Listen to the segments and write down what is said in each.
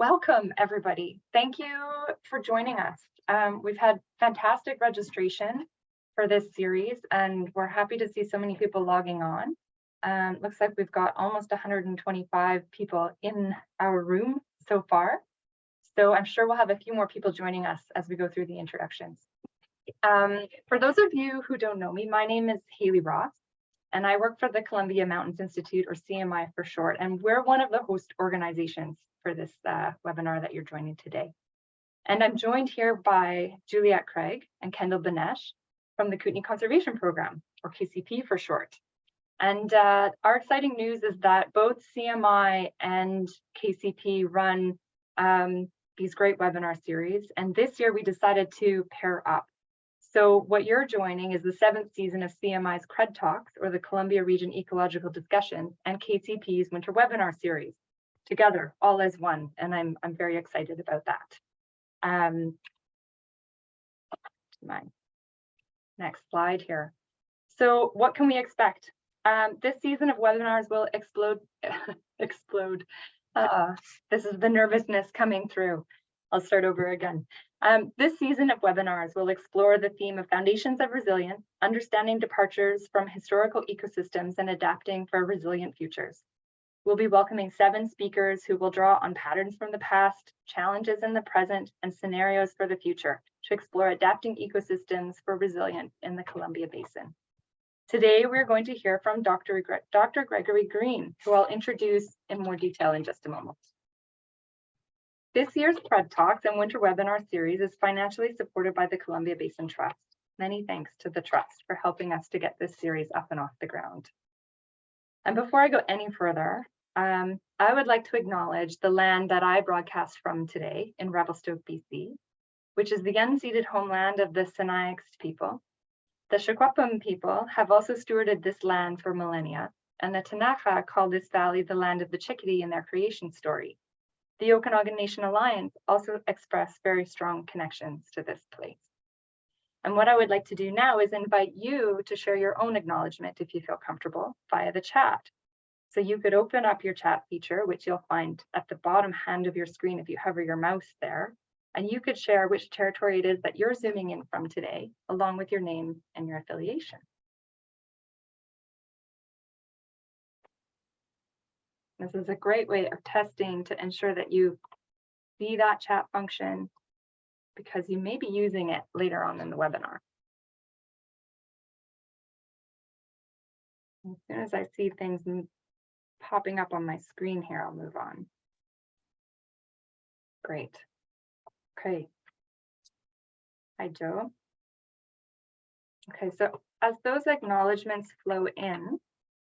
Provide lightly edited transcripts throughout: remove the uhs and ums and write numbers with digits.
Welcome, everybody. Thank you for joining us. We've had fantastic registration for this series, and we're happy to see so many people logging on. Looks like we've got almost 125 people in our room so far. So I'm sure we'll have a few more people joining us as we go through the introductions. For those of you who don't know me, my name is Haley Ross, and I work for the Columbia Mountains Institute, or CMI for short, and we're one of the host organizations for this webinar that you're joining today. And I'm joined here by Juliette Craig and Kendall Benesh from the Kootenay Conservation Program, or KCP for short. And our exciting news is that both CMI and KCP run these great webinar series. And this year we decided to pair up. So what you're joining is the 7th season of CMI's CRED Talks, or the Columbia Region Ecological Discussions, and KCP's Winter Webinar Series, together, all as one. And I'm very excited about that. My next slide here. So what can we expect? This season of webinars will explode. This is the nervousness coming through. I'll start over again. This season of webinars will explore the theme of foundations of resilience, understanding departures from historical ecosystems and adapting for resilient futures. We'll be welcoming 7 speakers who will draw on patterns from the past, challenges in the present, and scenarios for the future to explore adapting ecosystems for resilience in the Columbia Basin. Today, we're going to hear from Dr. Gregory Greene, who I'll introduce in more detail in just a moment. This year's CRED Talks and Winter Webinar Series is financially supported by the Columbia Basin Trust. Many thanks to the Trust for helping us to get this series up and off the ground. And before I go any further, I would like to acknowledge the land that I broadcast from today in Revelstoke, BC, which is the unceded homeland of the Sinixt people. The Shakwapan people have also stewarded this land for millennia, and the Tanaka call this valley the land of the Chickadee in their creation story. The Okanagan Nation Alliance also express very strong connections to this place. And what I would like to do now is invite you to share your own acknowledgement, if you feel comfortable, via the chat. So you could open up your chat feature, which you'll find at the bottom hand of your screen if you hover your mouse there, and you could share which territory it is that you're zooming in from today, along with your name and your affiliation. This is a great way of testing to ensure that you see that chat function, because you may be using it later on in the webinar. As soon as I see things popping up on my screen here, I'll move on. Great. Okay. Hi, Joe. Okay, so as those acknowledgements flow in,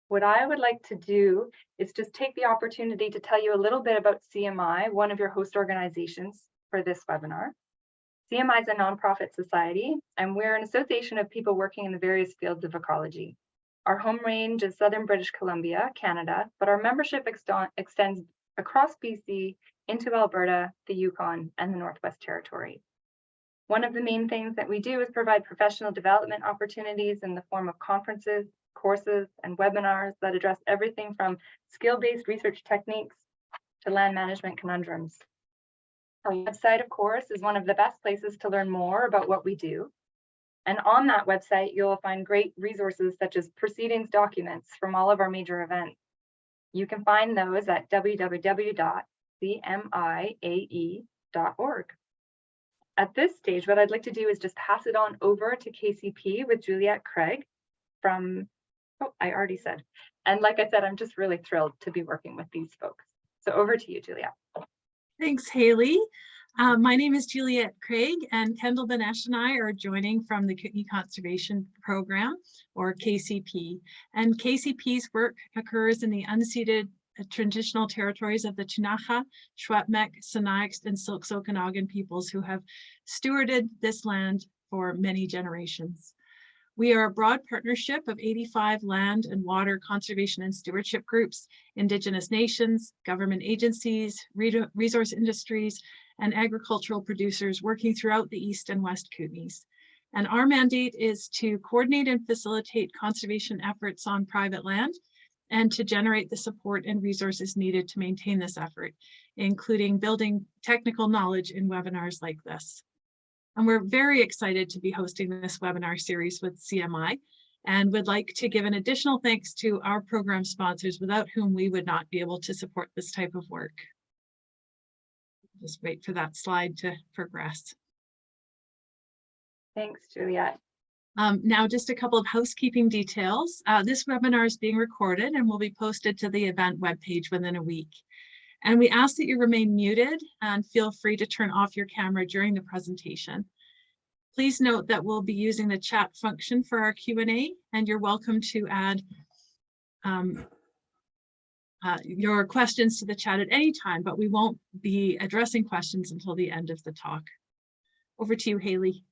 what I would like to do is just take the opportunity to tell you a little bit about CMI, one of your host organizations for this webinar. CMI is a nonprofit society, and we're an association of people working in the various fields of ecology. Our home range is southern British Columbia, Canada, but our membership extends across BC into Alberta, the Yukon, and the Northwest Territories. One of the main things that we do is provide professional development opportunities in the form of conferences, courses, and webinars that address everything from skill-based research techniques to land management conundrums. Our website, of course, is one of the best places to learn more about what we do. And on that website, you'll find great resources such as proceedings documents from all of our major events. You can find those at www.cmiae.org. At this stage, what I'd like to do is just pass it on over to KCP with Juliette Craig from, oh, I already said. And like I said, I'm just really thrilled to be working with these folks. So over to you, Juliette. Thanks, Haley. My name is Juliette Craig, and Kendall Benesh and I are joining from the Kootenay Conservation Program, or KCP. And KCP's work occurs in the unceded traditional territories of the Chinaaga, Secwepemc, Sinixt, and Silks Okanagan peoples who have stewarded this land for many generations. We are a broad partnership of 85 land and water conservation and stewardship groups, Indigenous nations, government agencies, resource industries, and agricultural producers working throughout the East and West Kootenays. And our mandate is to coordinate and facilitate conservation efforts on private land and to generate the support and resources needed to maintain this effort including building technical knowledge in webinars like this. And we're very excited to be hosting this webinar series with CMI and would like to give an additional thanks to our program sponsors, without whom we would not be able to support this type of work. Just wait for that slide to progress. Thanks, Juliet. Now, just a couple of housekeeping details. This webinar is being recorded and will be posted to the event webpage within a week. And we ask that you remain muted and feel free to turn off your camera during the presentation. Please note that we'll be using the chat function for our Q&A, and you're welcome to add your questions to the chat at any time, but we won't be addressing questions until the end of the talk. Over to you, Haley.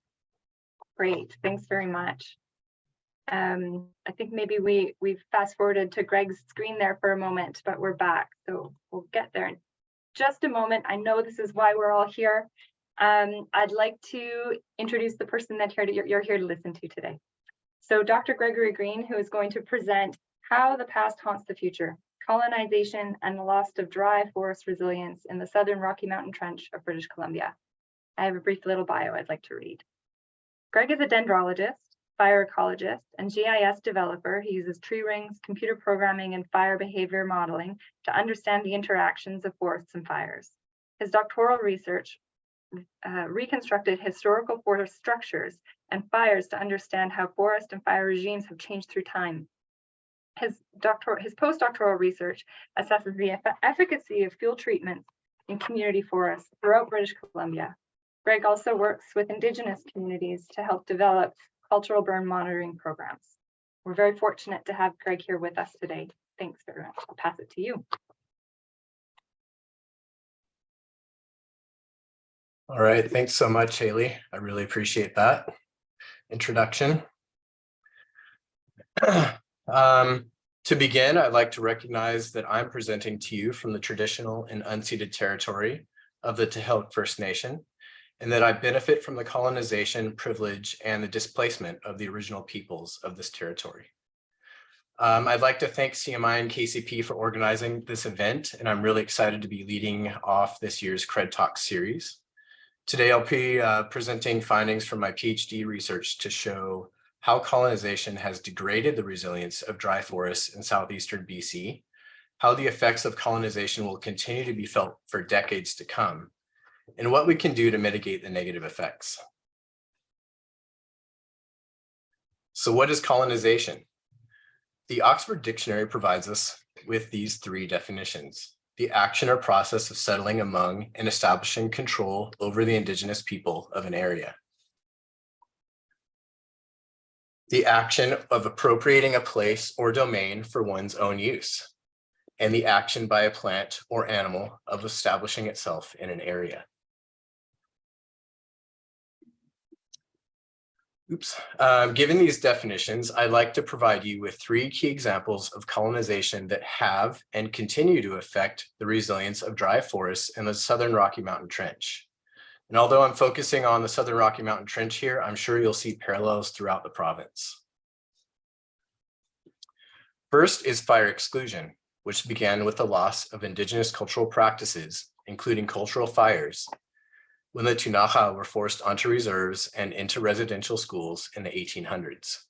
Great, thanks very much. I think maybe we've fast forwarded to Greg's screen there for a moment, but we're back, so we'll get there in just a moment. I know this is why we're all here. I'd like to introduce the person that you're here to listen to today. So Dr. Gregory Greene, who is going to present How the Past Haunts the Future, Colonization and the Loss of Dry Forest Resilience in the Southern Rocky Mountain Trench of British Columbia. I have a brief little bio I'd like to read. Greg is a dendrologist, fire ecologist, and GIS developer. He uses tree rings, computer programming, and fire behavior modeling to understand the interactions of forests and fires. His doctoral research reconstructed historical forest structures and fires to understand how forest and fire regimes have changed through time. His postdoctoral research assesses the efficacy of fuel treatments in community forests throughout British Columbia. Greg also works with Indigenous communities to help develop cultural burn monitoring programs. We're very fortunate to have Greg here with us today. Thanks very much. I'll pass it to you. All right, thanks so much, Haley. I really appreciate that introduction. To begin, I'd like to recognize that I'm presenting to you from the traditional and unceded territory of the Tehillik First Nation, and that I benefit from the colonization, privilege, and the displacement of the original peoples of this territory. I'd like to thank CMI and KCP for organizing this event, and I'm really excited to be leading off this year's Cred Talk series. Today, I'll be presenting findings from my PhD research to show how colonization has degraded the resilience of dry forests in southeastern BC, how the effects of colonization will continue to be felt for decades to come, and what we can do to mitigate the negative effects. So what is colonization? The Oxford Dictionary provides us with these three definitions: the action or process of settling among and establishing control over the indigenous people of an area. The action of appropriating a place or domain for one's own use, and the action by a plant or animal of establishing itself in an area. Given these definitions, I'd like to provide you with three key examples of colonization that have and continue to affect the resilience of dry forests in the Southern Rocky Mountain Trench. And although I'm focusing on the Southern Rocky Mountain Trench here, I'm sure you'll see parallels throughout the province. First is fire exclusion, which began with the loss of Indigenous cultural practices, including cultural fires, when the Tunaha were forced onto reserves and into residential schools in the 1800s.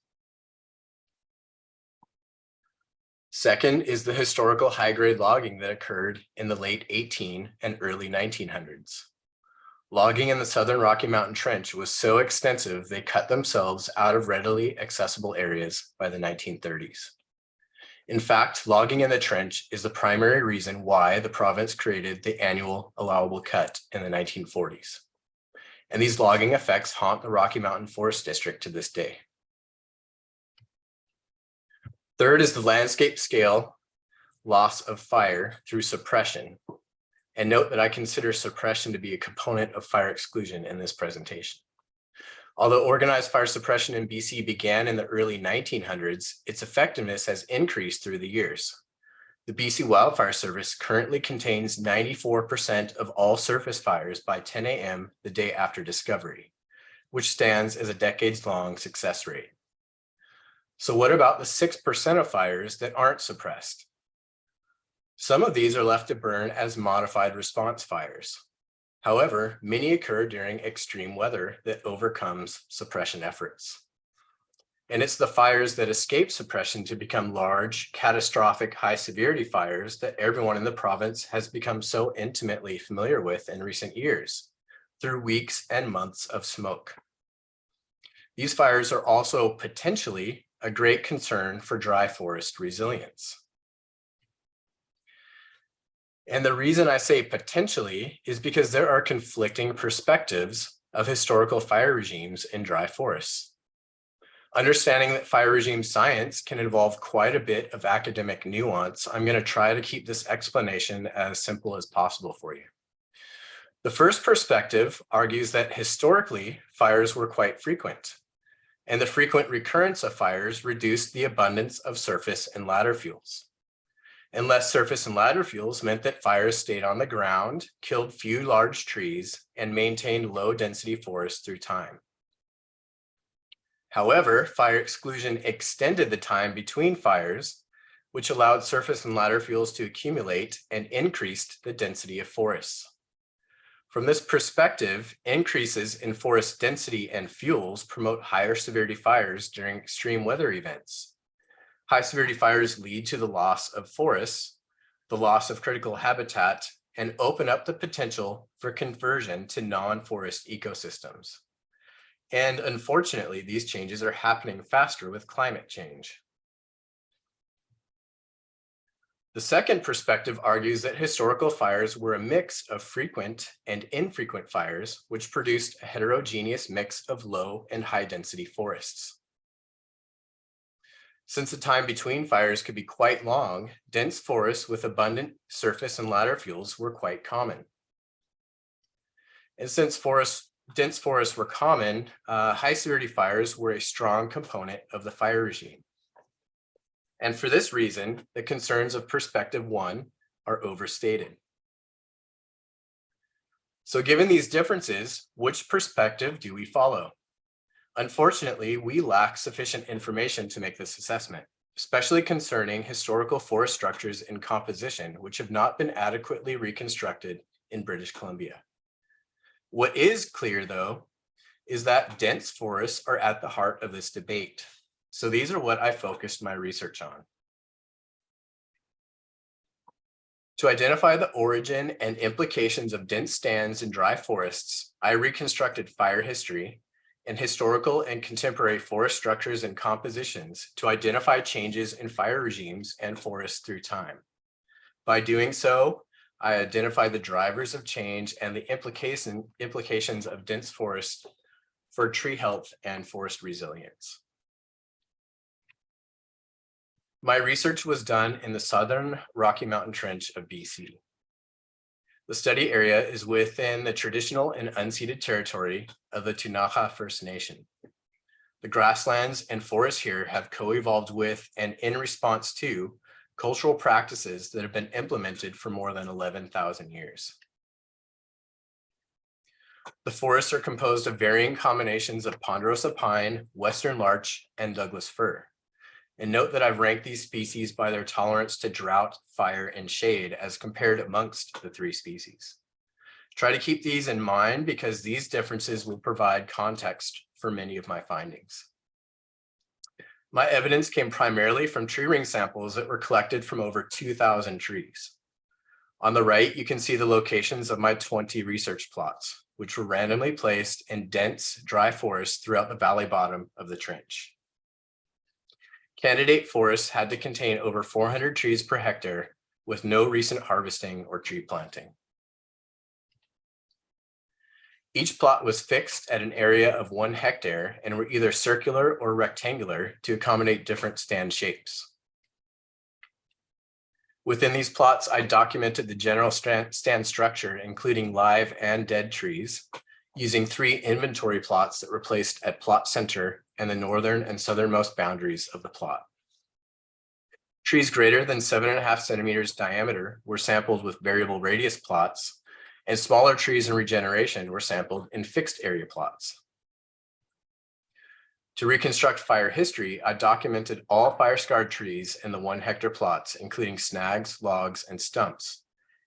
Second is the historical high-grade logging that occurred in the late 18 and early 1900s. Logging in the Southern Rocky Mountain Trench was so extensive they cut themselves out of readily accessible areas by the 1930s. In fact, logging in the trench is the primary reason why the province created the annual allowable cut in the 1940s. And these logging effects haunt the Rocky Mountain Forest District to this day. Third is the landscape scale loss of fire through suppression. And note that I consider suppression to be a component of fire exclusion in this presentation. Although organized fire suppression in BC began in the early 1900s, its effectiveness has increased through the years. The BC Wildfire Service currently contains 94% of all surface fires by 10 a.m. the day after discovery, which stands as a decades-long success rate. So what about the 6% of fires that aren't suppressed? Some of these are left to burn as modified response fires. However, many occur during extreme weather that overcomes suppression efforts. And it's the fires that escape suppression to become large, catastrophic, high-severity fires that everyone in the province has become so intimately familiar with in recent years, through weeks and months of smoke. These fires are also potentially a great concern for dry forest resilience. And the reason I say potentially is because there are conflicting perspectives of historical fire regimes in dry forests. Understanding that fire regime science can involve quite a bit of academic nuance, I'm going to try to keep this explanation as simple as possible for you. The first perspective argues that historically, fires were quite frequent, and the frequent recurrence of fires reduced the abundance of surface and ladder fuels. And less surface and ladder fuels meant that fires stayed on the ground, killed few large trees, and maintained low density forests through time. However, fire exclusion extended the time between fires, which allowed surface and ladder fuels to accumulate and increased the density of forests. From this perspective, increases in forest density and fuels promote higher severity fires during extreme weather events. High severity fires lead to the loss of forests, the loss of critical habitat, and open up the potential for conversion to non-forest ecosystems. And unfortunately, these changes are happening faster with climate change. The second perspective argues that historical fires were a mix of frequent and infrequent fires, which produced a heterogeneous mix of low and high density forests. Since the time between fires could be quite long, dense forests with abundant surface and ladder fuels were quite common. And since dense forests were common, high severity fires were a strong component of the fire regime. And for this reason, the concerns of perspective one are overstated. So given these differences, which perspective do we follow? Unfortunately, we lack sufficient information to make this assessment, especially concerning historical forest structures and composition, which have not been adequately reconstructed in British Columbia. What is clear, though, is that dense forests are at the heart of this debate. So these are what I focused my research on. To identify the origin and implications of dense stands in dry forests, I reconstructed fire history and historical and contemporary forest structures and compositions to identify changes in fire regimes and forests through time. By doing so, I identified the drivers of change and the implications of dense forests for tree health and forest resilience. My research was done in the southern Rocky Mountain Trench of BC. The study area is within the traditional and unceded territory of the Ktunaxa First Nation. The grasslands and forests here have co-evolved with and in response to cultural practices that have been implemented for more than 11,000 years. The forests are composed of varying combinations of ponderosa pine, western larch, and Douglas fir. And note that I've ranked these species by their tolerance to drought, fire, and shade as compared amongst the three species. Try to keep these in mind because these differences will provide context for many of my findings. My evidence came primarily from tree ring samples that were collected from over 2,000 trees. On the right, you can see the locations of my 20 research plots, which were randomly placed in dense, dry forests throughout the valley bottom of the trench. Candidate forests had to contain over 400 trees per hectare with no recent harvesting or tree planting. Each plot was fixed at an area of 1 hectare and were either circular or rectangular to accommodate different stand shapes. Within these plots, I documented the general stand structure, including live and dead trees, using 3 inventory plots that were placed at plot center and the northern and southernmost boundaries of the plot. Trees greater than 7.5 centimeters diameter were sampled with variable radius plots, and smaller trees in regeneration were sampled in fixed area plots. To reconstruct fire history, I documented all fire-scarred trees in the 1 hectare plots, including snags, logs, and stumps,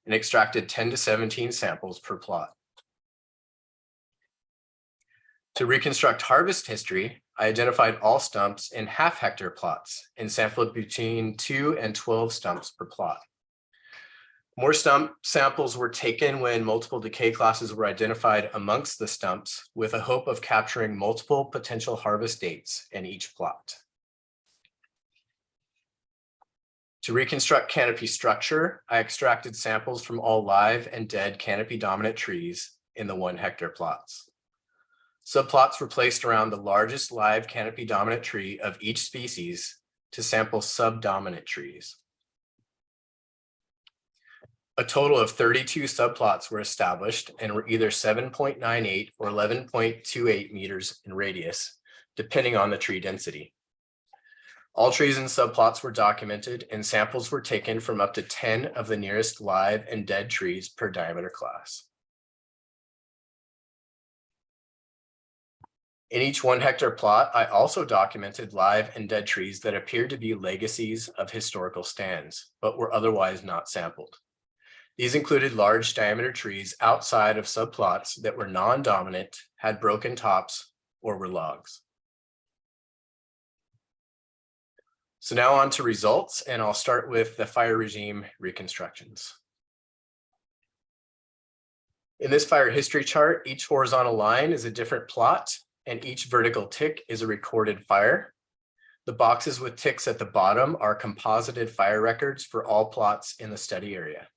and extracted 10 to 17 samples per plot. To reconstruct harvest history, I identified all stumps in 1/2 hectare plots and sampled between 2 and 12 stumps per plot. More stump samples were taken when multiple decay classes were identified amongst the stumps with a hope of capturing multiple potential harvest dates in each plot. To reconstruct canopy structure, I extracted samples from all live and dead canopy dominant trees in the 1 hectare plots. Subplots were placed around the largest live canopy dominant tree of each species to sample subdominant trees. A total of 32 subplots were established and were either 7.98 or 11.28 meters in radius, depending on the tree density. All trees and subplots were documented and samples were taken from up to 10 of the nearest live and dead trees per diameter class. In each 1 hectare plot, I also documented live and dead trees that appeared to be legacies of historical stands, but were otherwise not sampled. These included large diameter trees outside of subplots that were non-dominant, had broken tops, or were logs. So now on to results, and I'll start with the fire regime reconstructions. In this fire history chart, each horizontal line is a different plot, and each vertical tick is a recorded fire. The boxes with ticks at the bottom are composited fire records for all plots in the study area.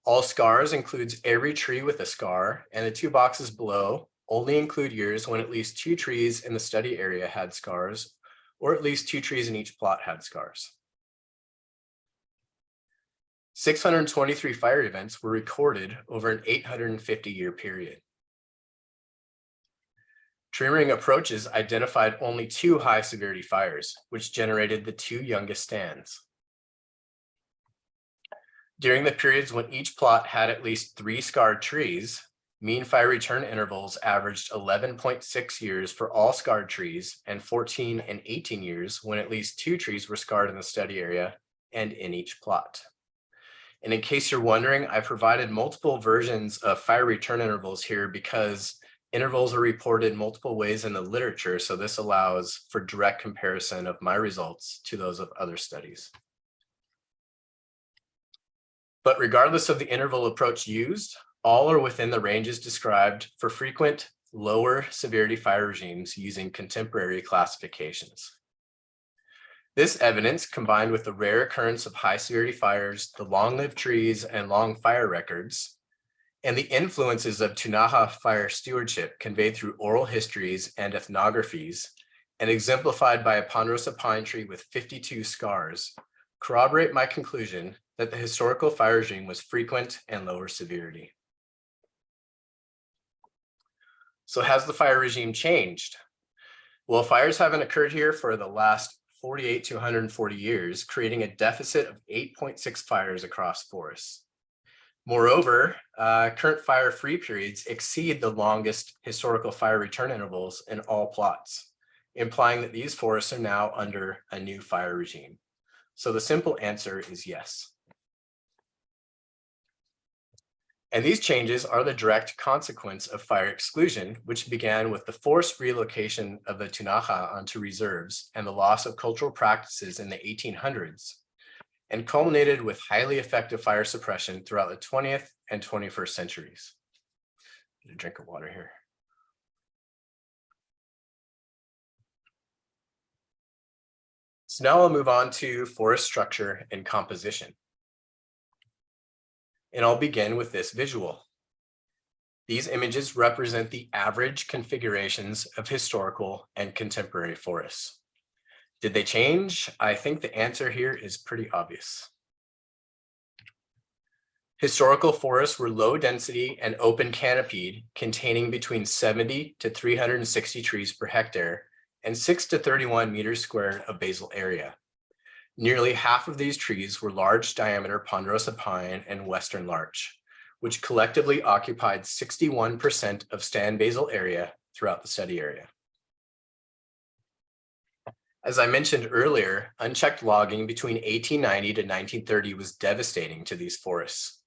All scars includes every tree with a scar, and the 2 boxes below only include years when at least 2 trees in the study area had scars, or at least 2 trees in each plot had scars. 623 fire events were recorded over an 850-year period. Tree ring approaches identified only 2 high severity fires, which generated the 2 youngest stands. During the periods when each plot had at least 3 scarred trees, mean fire return intervals averaged 11.6 years for all scarred trees and 14 and 18 years when at least 2 trees were scarred in the study area and in each plot. And in case you're wondering, I provided multiple versions of fire return intervals here because intervals are reported multiple ways in the literature, so this allows for direct comparison of my results to those of other studies. But regardless of the interval approach used, all are within the ranges described for frequent lower severity fire regimes using contemporary classifications. This evidence, combined with the rare occurrence of high severity fires, the long-lived trees and long fire records, and the influences of Tunaha fire stewardship conveyed through oral histories and ethnographies, and exemplified by a ponderosa pine tree with 52 scars, corroborate my conclusion that the historical fire regime was frequent and lower severity. So has the fire regime changed? Well, fires haven't occurred here for the last 48 to 140 years, creating a deficit of 8.6 fires across forests. Moreover, current fire-free periods exceed the longest historical fire return intervals in all plots, implying that these forests are now under a new fire regime. So the simple answer is yes. And these changes are the direct consequence of fire exclusion, which began with the forced relocation of the Tunaha onto reserves and the loss of cultural practices in the 1800s, and culminated with highly effective fire suppression throughout the 20th and 21st centuries. Get a drink of water here. So now I'll move on to forest structure and composition. And I'll begin with this visual. These images represent the average configurations of historical and contemporary forests. Did they change? I think the answer here is pretty obvious. Historical forests were low density and open canopied, containing between 70 to 360 trees per hectare and 6 to 31 meters squared of basal area. Nearly half of these trees were large diameter ponderosa pine and western larch, which collectively occupied 61% of stand basal area throughout the study area. As I mentioned earlier, unchecked logging between 1890 to 1930 was devastating to these forests.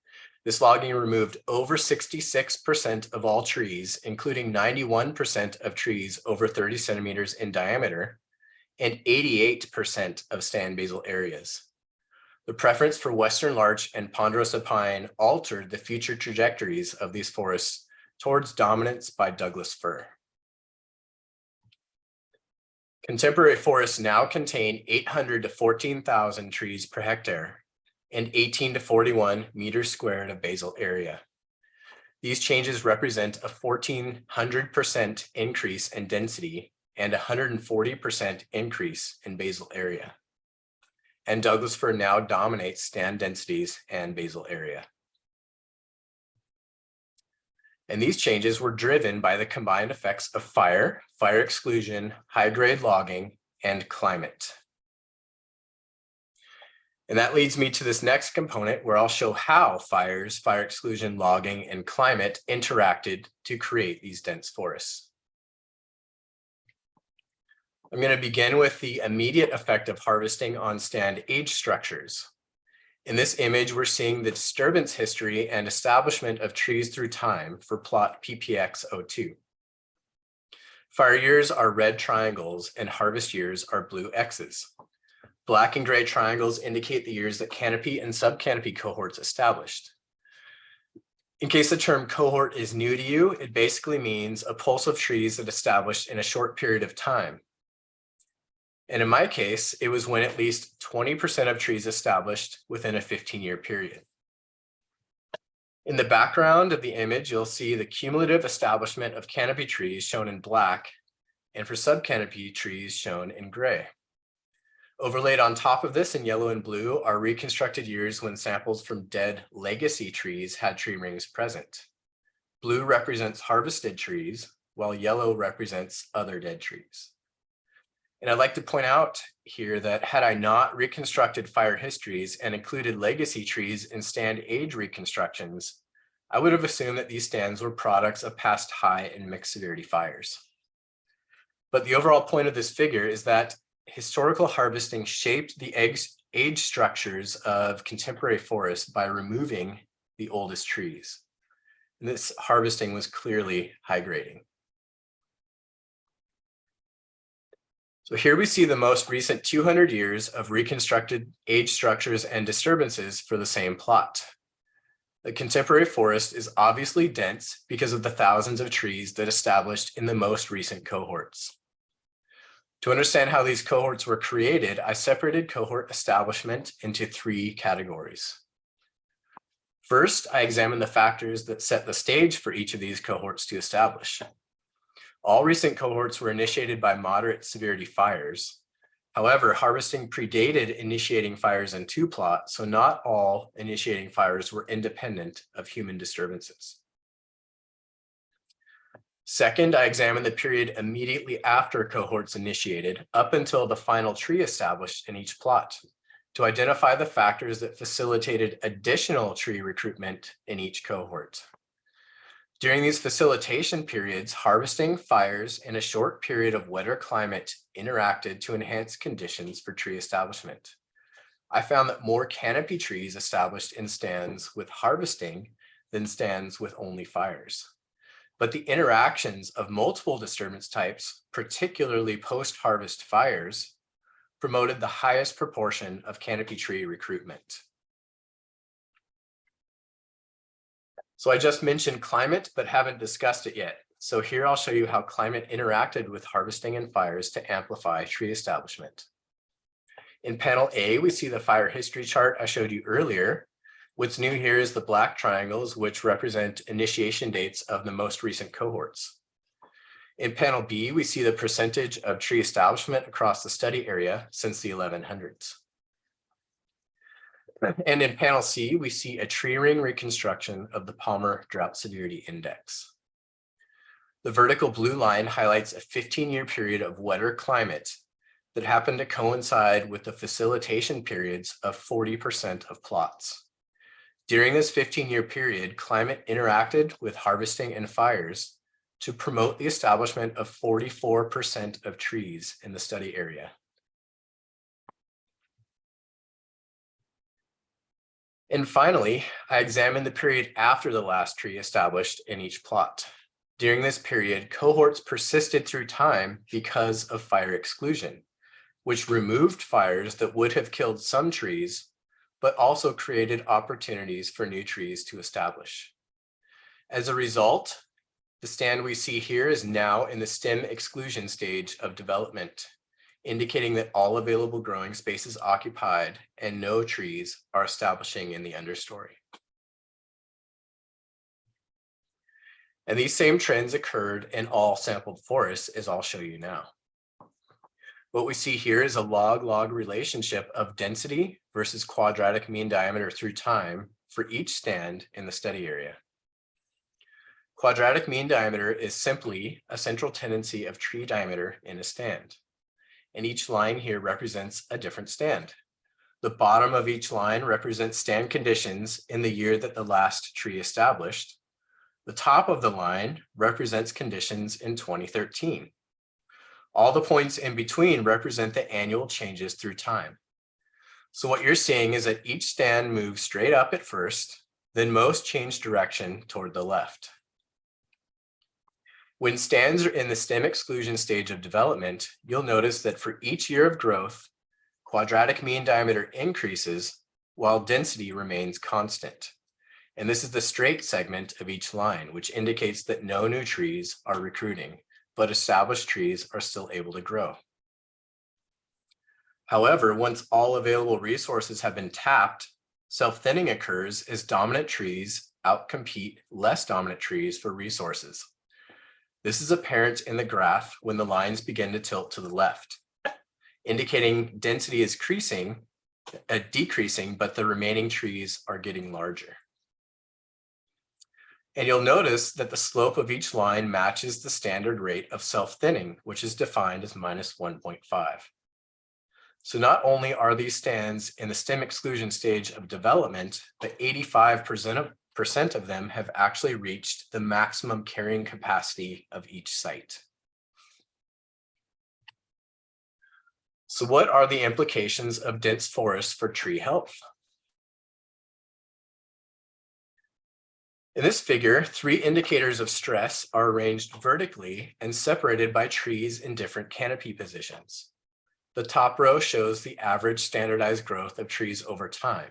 This logging removed over 66% of all trees, including 91% of trees over 30 centimeters in diameter and 88% of stand basal areas. The preference for Western larch and ponderosa pine altered the future trajectories of these forests towards dominance by Douglas fir. Contemporary forests now contain 800 to 14,000 trees per hectare and 18 to 41 meters squared of basal area. These changes represent a 1,400% increase in density and 140% increase in basal area. And Douglas fir now dominates stand densities and basal area. And these changes were driven by the combined effects of fire, fire exclusion, high-grade logging, and climate. And that leads me to this next component where I'll show how fires, fire exclusion, logging, and climate interacted to create these dense forests. I'm going to begin with the immediate effect of harvesting on stand age structures. In this image, we're seeing the disturbance history and establishment of trees through time for plot PPX02. Fire years are red triangles and harvest years are blue X's. Black and gray triangles indicate the years that canopy and subcanopy cohorts established. In case the term cohort is new to you, it basically means a pulse of trees that established in a short period of time. And in my case, it was when at least 20% of trees established within a 15-year period. In the background of the image, you'll see the cumulative establishment of canopy trees shown in black, and for subcanopy trees shown in gray. Overlaid on top of this in yellow and blue are reconstructed years when samples from dead legacy trees had tree rings present. Blue represents harvested trees, while yellow represents other dead trees. And I'd like to point out here that had I not reconstructed fire histories and included legacy trees in stand age reconstructions, I would have assumed that these stands were products of past high and mixed severity fires. But the overall point of this figure is that historical harvesting shaped the age structures of contemporary forests by removing the oldest trees. And this harvesting was clearly high grading. So here we see the most recent 200 years of reconstructed age structures and disturbances for the same plot. The contemporary forest is obviously dense because of the thousands of trees that established in the most recent cohorts. To understand how these cohorts were created, I separated cohort establishment into three categories. First, I examined the factors that set the stage for each of these cohorts to establish. All recent cohorts were initiated by moderate severity fires. However, harvesting predated initiating fires in two plots, so not all initiating fires were independent of human disturbances. Second, I examined the period immediately after cohorts initiated up until the final tree established in each plot to identify the factors that facilitated additional tree recruitment in each cohort. During these facilitation periods, harvesting, fires, and a short period of wetter climate interacted to enhance conditions for tree establishment. I found that more canopy trees established in stands with harvesting than stands with only fires. But the interactions of multiple disturbance types, particularly post-harvest fires, promoted the highest proportion of canopy tree recruitment. So I just mentioned climate, but haven't discussed it yet. So here I'll show you how climate interacted with harvesting and fires to amplify tree establishment. In panel A, we see the fire history chart I showed you earlier. What's new here is the black triangles, which represent initiation dates of the most recent cohorts. In panel B, we see the percentage of tree establishment across the study area since the 1100s. And in panel C, we see a tree ring reconstruction of the Palmer Drought Severity Index. The vertical blue line highlights a 15-year period of wetter climate that happened to coincide with the facilitation periods of 40% of plots. During this 15-year period, climate interacted with harvesting and fires to promote the establishment of 44% of trees in the study area. And finally, I examined the period after the last tree established in each plot. During this period, cohorts persisted through time because of fire exclusion, which removed fires that would have killed some trees, but also created opportunities for new trees to establish. As a result, the stand we see here is now in the stem exclusion stage of development, indicating that all available growing space is occupied and no trees are establishing in the understory. And these same trends occurred in all sampled forests, as I'll show you now. What we see here is a log-log relationship of density versus quadratic mean diameter through time for each stand in the study area. Quadratic mean diameter is simply a central tendency of tree diameter in a stand. And each line here represents a different stand. The bottom of each line represents stand conditions in the year that the last tree established. The top of the line represents conditions in 2013. All the points in between represent the annual changes through time. So what you're seeing is that each stand moves straight up at first, then most change direction toward the left. When stands are in the stem exclusion stage of development, you'll notice that for each year of growth, quadratic mean diameter increases while density remains constant. And this is the straight segment of each line, which indicates that no new trees are recruiting, but established trees are still able to grow. However, once all available resources have been tapped, self-thinning occurs as dominant trees outcompete less dominant trees for resources. This is apparent in the graph when the lines begin to tilt to the left, indicating density is decreasing, but the remaining trees are getting larger. And you'll notice that the slope of each line matches the standard rate of self-thinning, which is defined as minus 1.5. So not only are these stands in the stem exclusion stage of development, but 85% of them have actually reached the maximum carrying capacity of each site. So what are the implications of dense forests for tree health? In this figure, 3 indicators of stress are arranged vertically and separated by trees in different canopy positions. The top row shows the average standardized growth of trees over time.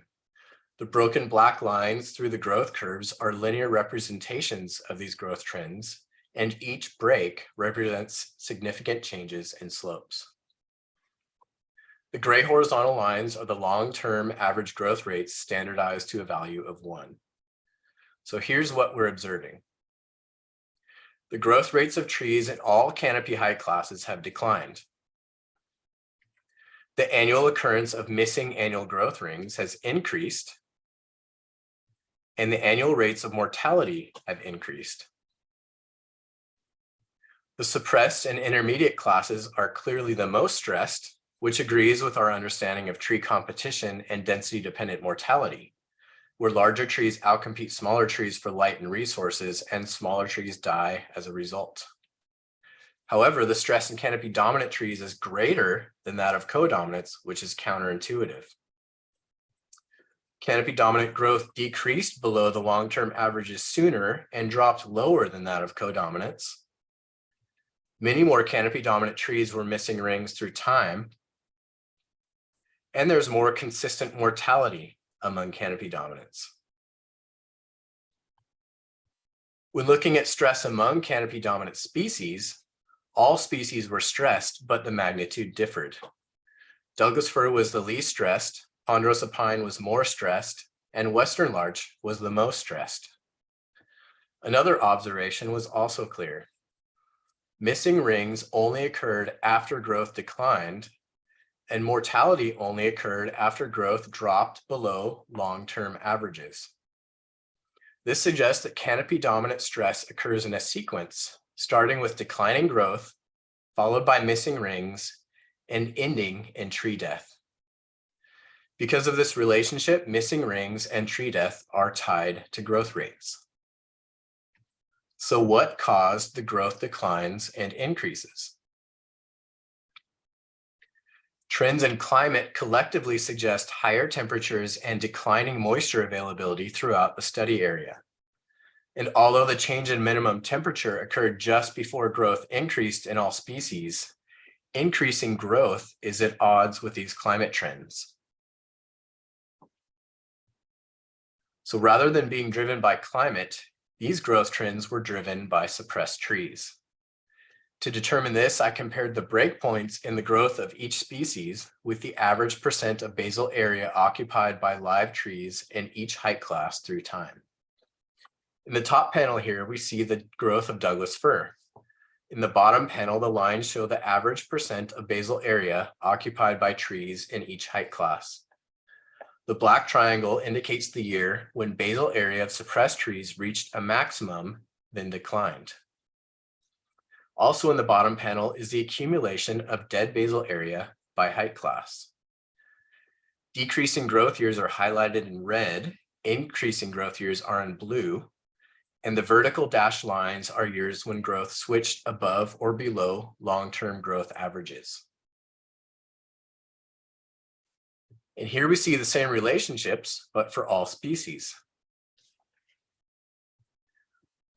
The broken black lines through the growth curves are linear representations of these growth trends, and each break represents significant changes in slopes. The gray horizontal lines are the long-term average growth rates standardized to a value of 1. So here's what we're observing. The growth rates of trees in all canopy height classes have declined. The annual occurrence of missing annual growth rings has increased, and the annual rates of mortality have increased. The suppressed and intermediate classes are clearly the most stressed, which agrees with our understanding of tree competition and density-dependent mortality, where larger trees outcompete smaller trees for light and resources, and smaller trees die as a result. However, the stress in canopy dominant trees is greater than that of codominants, which is counterintuitive. Canopy dominant growth decreased below the long-term averages sooner and dropped lower than that of codominants. Many more canopy dominant trees were missing rings through time, and there's more consistent mortality among canopy dominants. When looking at stress among canopy dominant species, all species were stressed, but the magnitude differed. Douglas fir was the least stressed, ponderosa pine was more stressed, and western larch was the most stressed. Another observation was also clear. Missing rings only occurred after growth declined, and mortality only occurred after growth dropped below long-term averages. This suggests that canopy dominant stress occurs in a sequence, starting with declining growth, followed by missing rings, and ending in tree death. Because of this relationship, missing rings and tree death are tied to growth rates. So what caused the growth declines and increases? Trends in climate collectively suggest higher temperatures and declining moisture availability throughout the study area. And although the change in minimum temperature occurred just before growth increased in all species, increasing growth is at odds with these climate trends. So rather than being driven by climate, these growth trends were driven by suppressed trees. To determine this, I compared the breakpoints in the growth of each species with the average percent of basal area occupied by live trees in each height class through time. In the top panel here, we see the growth of Douglas fir. In the bottom panel, the lines show the average percent of basal area occupied by trees in each height class. The black triangle indicates the year when basal area of suppressed trees reached a maximum, then declined. Also in the bottom panel is the accumulation of dead basal area by height class. Decreasing growth years are highlighted in red, increasing growth years are in blue, and the vertical dashed lines are years when growth switched above or below long-term growth averages. And here we see the same relationships, but for all species.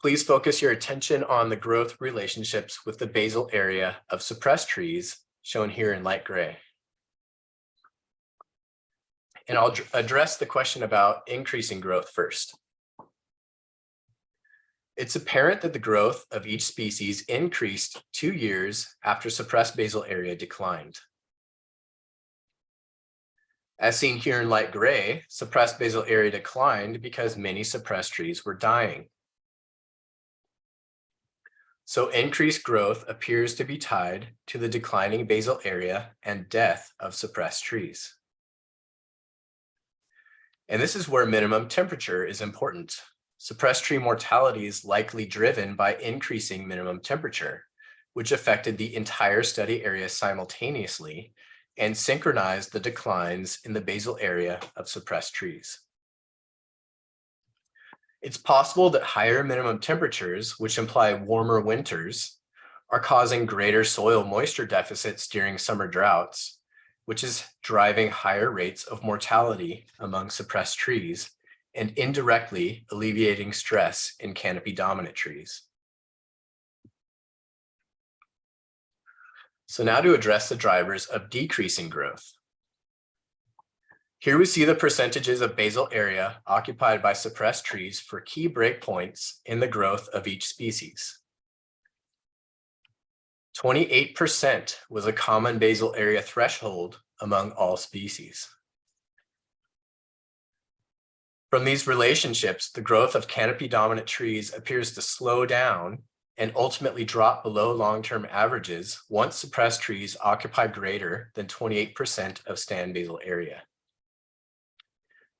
Please focus your attention on the growth relationships with the basal area of suppressed trees, shown here in light gray. And I'll address the question about increasing growth first. It's apparent that the growth of each species increased 2 years after suppressed basal area declined. As seen here in light gray, suppressed basal area declined because many suppressed trees were dying. So increased growth appears to be tied to the declining basal area and death of suppressed trees. And this is where minimum temperature is important. Suppressed tree mortality is likely driven by increasing minimum temperature, which affected the entire study area simultaneously and synchronized the declines in the basal area of suppressed trees. It's possible that higher minimum temperatures, which imply warmer winters, are causing greater soil moisture deficits during summer droughts, which is driving higher rates of mortality among suppressed trees and indirectly alleviating stress in canopy dominant trees. So now to address the drivers of decreasing growth. Here we see the percentages of basal area occupied by suppressed trees for key breakpoints in the growth of each species. 28% was a common basal area threshold among all species. From these relationships, the growth of canopy dominant trees appears to slow down and ultimately drop below long-term averages once suppressed trees occupy greater than 28% of stand basal area.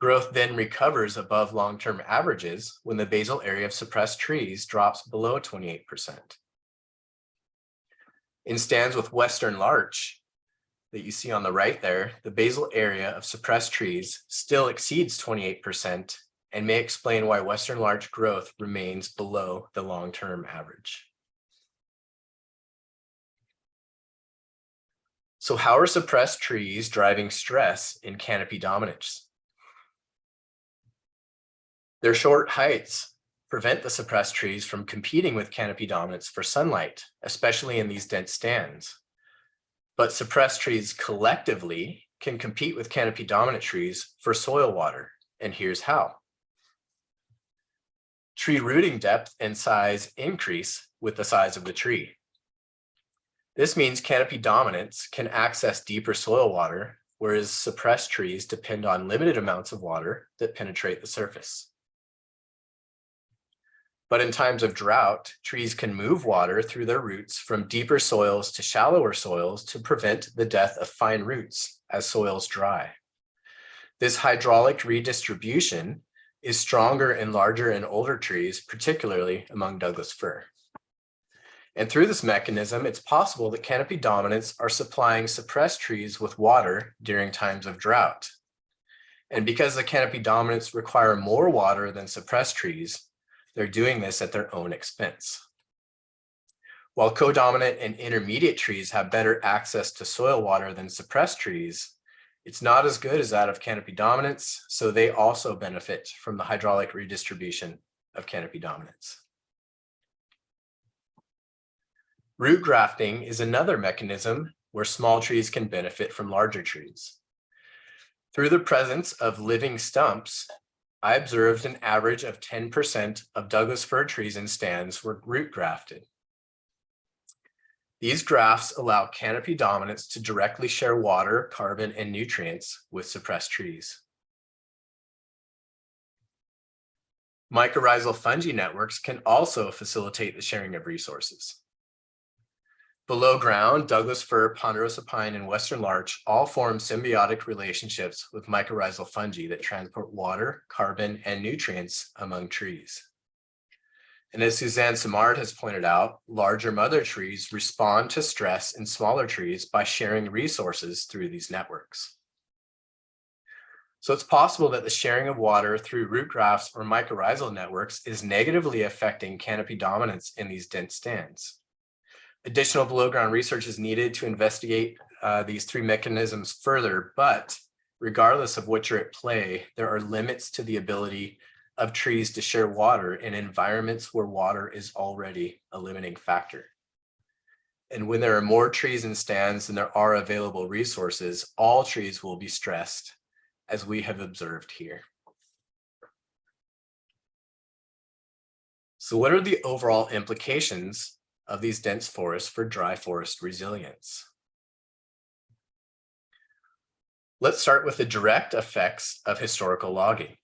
Growth then recovers above long-term averages when the basal area of suppressed trees drops below 28%. In stands with western larch that you see on the right there, the basal area of suppressed trees still exceeds 28% and may explain why western larch growth remains below the long-term average. So how are suppressed trees driving stress in canopy dominance? Their short heights prevent the suppressed trees from competing with canopy dominance for sunlight, especially in these dense stands. But suppressed trees collectively can compete with canopy dominant trees for soil water, and here's how. Tree rooting depth and size increase with the size of the tree. This means canopy dominants can access deeper soil water, whereas suppressed trees depend on limited amounts of water that penetrate the surface. But in times of drought, trees can move water through their roots from deeper soils to shallower soils to prevent the death of fine roots as soils dry. This hydraulic redistribution is stronger in larger and older trees, particularly among Douglas fir. And through this mechanism, it's possible that canopy dominants are supplying suppressed trees with water during times of drought. And because the canopy dominants require more water than suppressed trees, they're doing this at their own expense. While codominant and intermediate trees have better access to soil water than suppressed trees, it's not as good as that of canopy dominance, so they also benefit from the hydraulic redistribution of canopy dominance. Root grafting is another mechanism where small trees can benefit from larger trees. Through the presence of living stumps, I observed an average of 10% of Douglas fir trees in stands were root grafted. These grafts allow canopy dominance to directly share water, carbon, and nutrients with suppressed trees. Mycorrhizal fungi networks can also facilitate the sharing of resources. Below ground, Douglas fir, ponderosa pine, and western larch all form symbiotic relationships with mycorrhizal fungi that transport water, carbon, and nutrients among trees. And as Suzanne Simard has pointed out, larger mother trees respond to stress in smaller trees by sharing resources through these networks. So it's possible that the sharing of water through root grafts or mycorrhizal networks is negatively affecting canopy dominance in these dense stands. Additional below ground research is needed to investigate these three mechanisms further, but regardless of which are at play, there are limits to the ability of trees to share water in environments where water is already a limiting factor. And when there are more trees in stands than there are available resources, all trees will be stressed, as we have observed here. So what are the overall implications of these dense forests for dry forest resilience? Let's start with the direct effects of historical logging.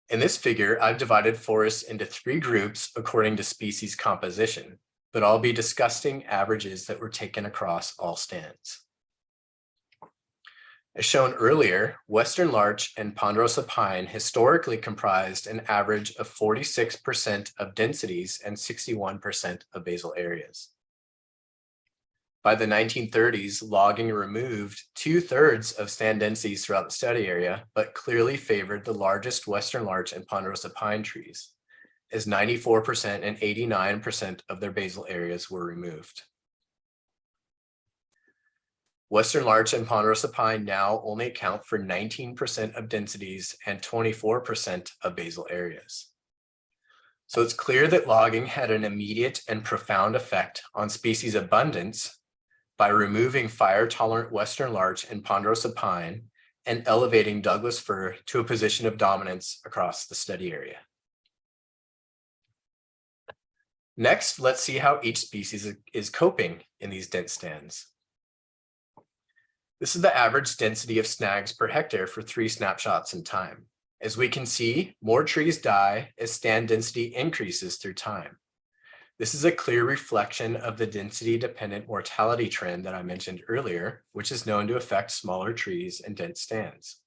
In this figure, I've divided forests into three groups according to species composition, but I'll be discussing averages that were taken across all stands. As shown earlier, western larch and ponderosa pine historically comprised an average of 46% of densities and 61% of basal areas. By the 1930s, logging removed 2/3 of stand densities throughout the study area, but clearly favored the largest western larch and ponderosa pine trees, as 94% and 89% of their basal areas were removed. Western larch and ponderosa pine now only account for 19% of densities and 24% of basal areas. So it's clear that logging had an immediate and profound effect on species abundance by removing fire-tolerant western larch and ponderosa pine and elevating Douglas fir to a position of dominance across the study area. Next, let's see how each species is coping in these dense stands. This is the average density of snags per hectare for 3 snapshots in time. As we can see, more trees die as stand density increases through time. This is a clear reflection of the density-dependent mortality trend that I mentioned earlier, which is known to affect smaller trees and dense stands.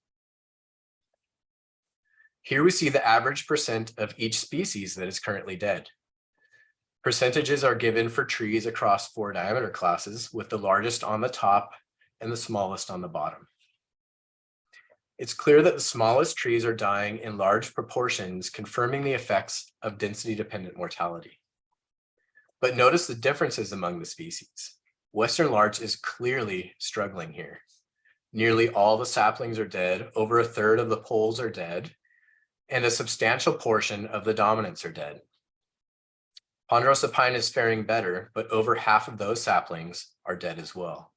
Here we see the average percent of each species that is currently dead. Percentages are given for trees across 4 diameter classes, with the largest on the top and the smallest on the bottom. It's clear that the smallest trees are dying in large proportions, confirming the effects of density-dependent mortality. But notice the differences among the species. Western larch is clearly struggling here. Nearly all the saplings are dead, over 1/3 of the poles are dead, and a substantial portion of the dominants are dead. Ponderosa pine is faring better, but over half of those saplings are dead as well.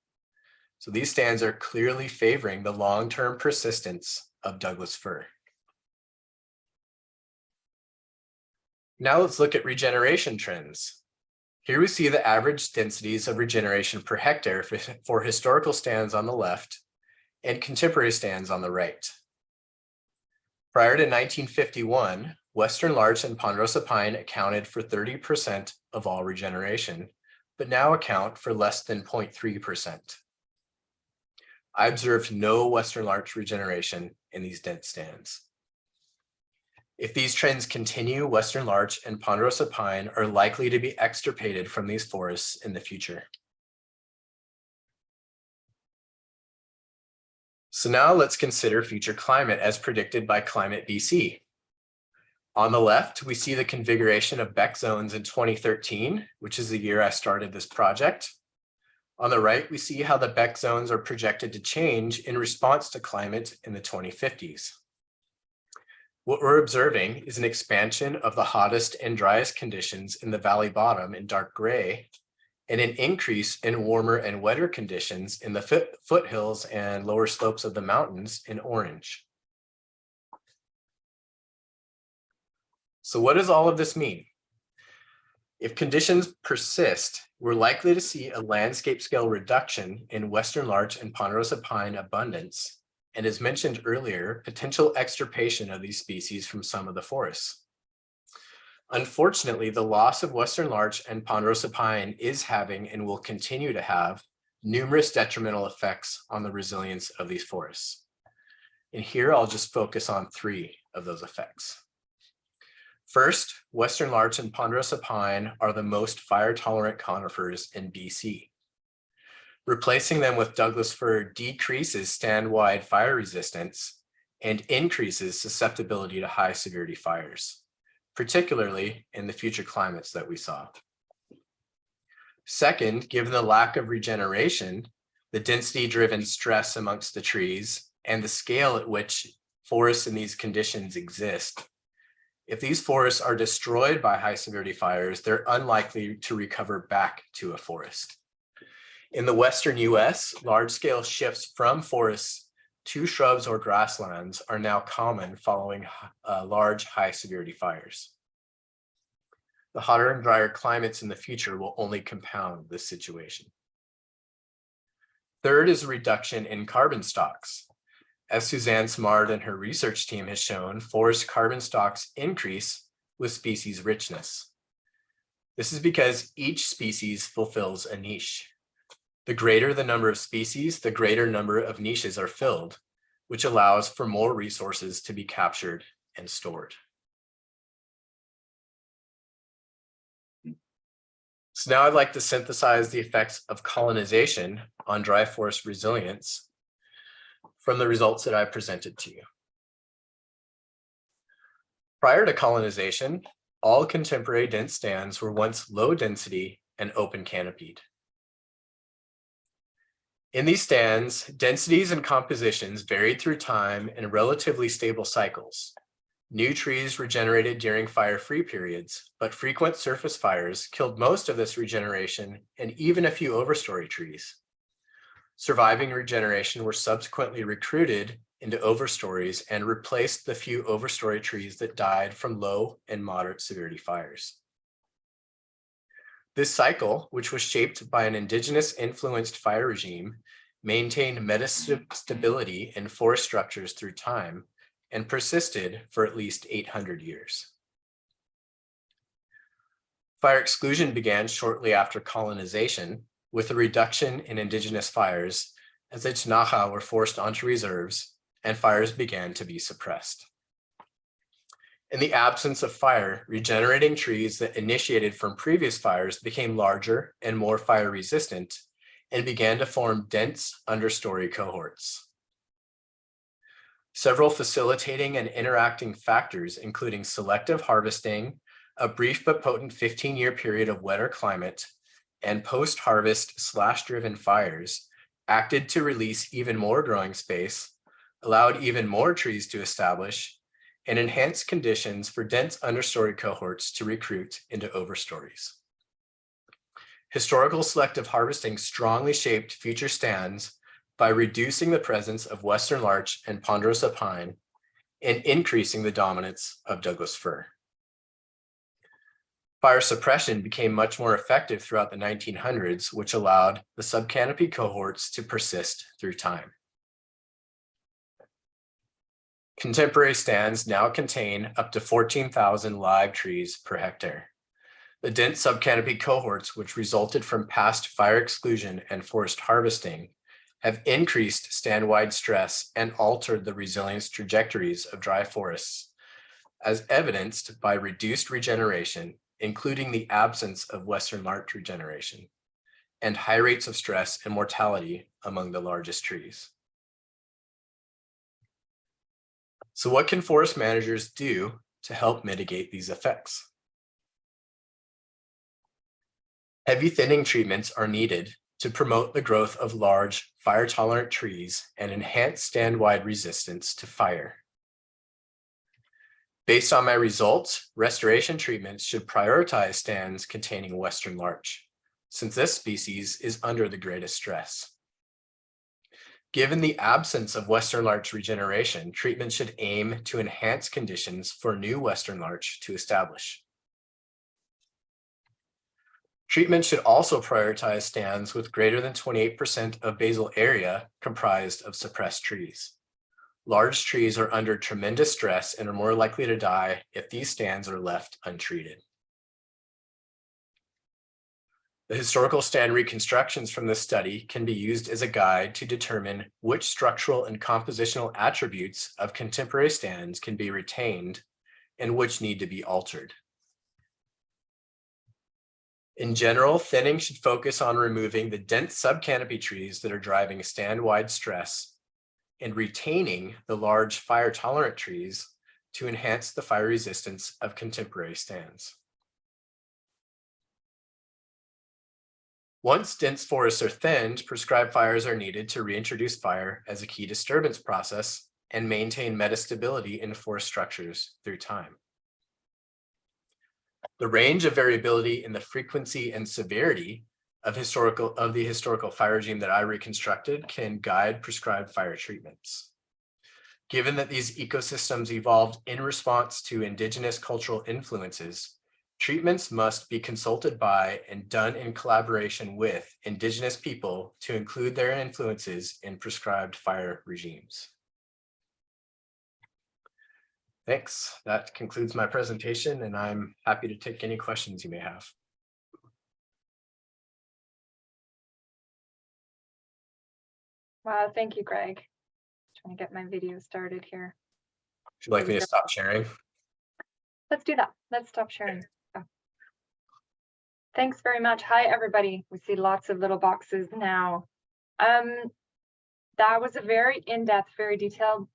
So these stands are clearly favoring the long-term persistence of Douglas fir. Now let's look at regeneration trends. Here we see the average densities of regeneration per hectare for historical stands on the left and contemporary stands on the right. Prior to 1951, western larch and ponderosa pine accounted for 30% of all regeneration, but now account for less than 0.3%. I observed no western larch regeneration in these dense stands. If these trends continue, western larch and ponderosa pine are likely to be extirpated from these forests in the future. So now let's consider future climate as predicted by Climate BC. On the left, we see the configuration of BEC zones in 2013, which is the year I started this project. On the right, we see how the BEC zones are projected to change in response to climate in the 2050s. What we're observing is an expansion of the hottest and driest conditions in the valley bottom in dark gray, and an increase in warmer and wetter conditions in the foothills and lower slopes of the mountains in orange. So what does all of this mean? If conditions persist, we're likely to see a landscape scale reduction in western larch and ponderosa pine abundance, and as mentioned earlier, potential extirpation of these species from some of the forests. Unfortunately, the loss of western larch and ponderosa pine is having and will continue to have numerous detrimental effects on the resilience of these forests. And here I'll just focus on 3 of those effects. First, western larch and ponderosa pine are the most fire-tolerant conifers in BC. Replacing them with Douglas fir decreases stand-wide fire resistance and increases susceptibility to high severity fires, particularly in the future climates that we saw. Second, given the lack of regeneration, the density-driven stress amongst the trees, and the scale at which forests in these conditions exist, if these forests are destroyed by high severity fires, they're unlikely to recover back to a forest. In the Western US, large-scale shifts from forests to shrubs or grasslands are now common following large high severity fires. The hotter and drier climates in the future will only compound this situation. Third is a reduction in carbon stocks. As Suzanne Smard and her research team has shown, forest carbon stocks increase with species richness. This is because each species fulfills a niche. The greater the number of species, the greater number of niches are filled, which allows for more resources to be captured and stored. So now I'd like to synthesize the effects of colonization on dry forest resilience from the results that I presented to you. Prior to colonization, all contemporary dense stands were once low density and open canopied. In these stands, densities and compositions varied through time in relatively stable cycles. New trees regenerated during fire-free periods, but frequent surface fires killed most of this regeneration and even a few overstory trees. Surviving regeneration were subsequently recruited into overstories and replaced the few overstory trees that died from low and moderate severity fires. This cycle, which was shaped by an indigenous influenced fire regime, maintained metastability in forest structures through time and persisted for at least 800 years. Fire exclusion began shortly after colonization with a reduction in indigenous fires as the Ktunaxa were forced onto reserves and fires began to be suppressed. In the absence of fire, regenerating trees that initiated from previous fires became larger and more fire resistant and began to form dense understory cohorts. Several facilitating and interacting factors, including selective harvesting, a brief but potent 15-year period of wetter climate, and post-harvest slash-driven fires, acted to release even more growing space, allowed even more trees to establish, and enhanced conditions for dense understory cohorts to recruit into overstories. Historical selective harvesting strongly shaped future stands by reducing the presence of western larch and ponderosa pine and increasing the dominance of Douglas fir. Fire suppression became much more effective throughout the 1900s, which allowed the subcanopy cohorts to persist through time. Contemporary stands now contain up to 14,000 live trees per hectare. The dense subcanopy cohorts, which resulted from past fire exclusion and forest harvesting, have increased stand-wide stress and altered the resilience trajectories of dry forests, as evidenced by reduced regeneration, including the absence of western larch regeneration, and high rates of stress and mortality among the largest trees. So what can forest managers do to help mitigate these effects. Heavy thinning treatments are needed to promote the growth of large fire-tolerant trees and enhance stand-wide resistance to fire. Based on my results, restoration treatments should prioritize stands containing western larch, since this species is under the greatest stress. Given the absence of western larch regeneration, treatment should aim to enhance conditions for new western larch to establish. Treatment should also prioritize stands with greater than 28% of basal area comprised of suppressed trees. Large trees are under tremendous stress and are more likely to die if these stands are left untreated. The historical stand reconstructions from this study can be used as a guide to determine which structural and compositional attributes of contemporary stands can be retained and which need to be altered. In general, thinning should focus on removing the dense subcanopy trees that are driving stand-wide stress and retaining the large fire-tolerant trees to enhance the fire resistance of contemporary stands. Once dense forests are thinned, prescribed fires are needed to reintroduce fire as a key disturbance process and maintain metastability in forest structures through time. The range of variability in the frequency and severity of the historical fire regime that I reconstructed can guide prescribed fire treatments. Given that these ecosystems evolved in response to indigenous cultural influences, treatments must be consulted by and done in collaboration with indigenous people to include their influences in prescribed fire regimes. Thanks. That concludes my presentation, and I'm happy to take any questions you may have. Wow, thank you, Greg. Trying to get my video started here. Would you like me to stop sharing? Let's do that. Let's stop sharing. Oh. Thanks very much. Hi, everybody. We see lots of little boxes now. That was a very in-depth, very detailed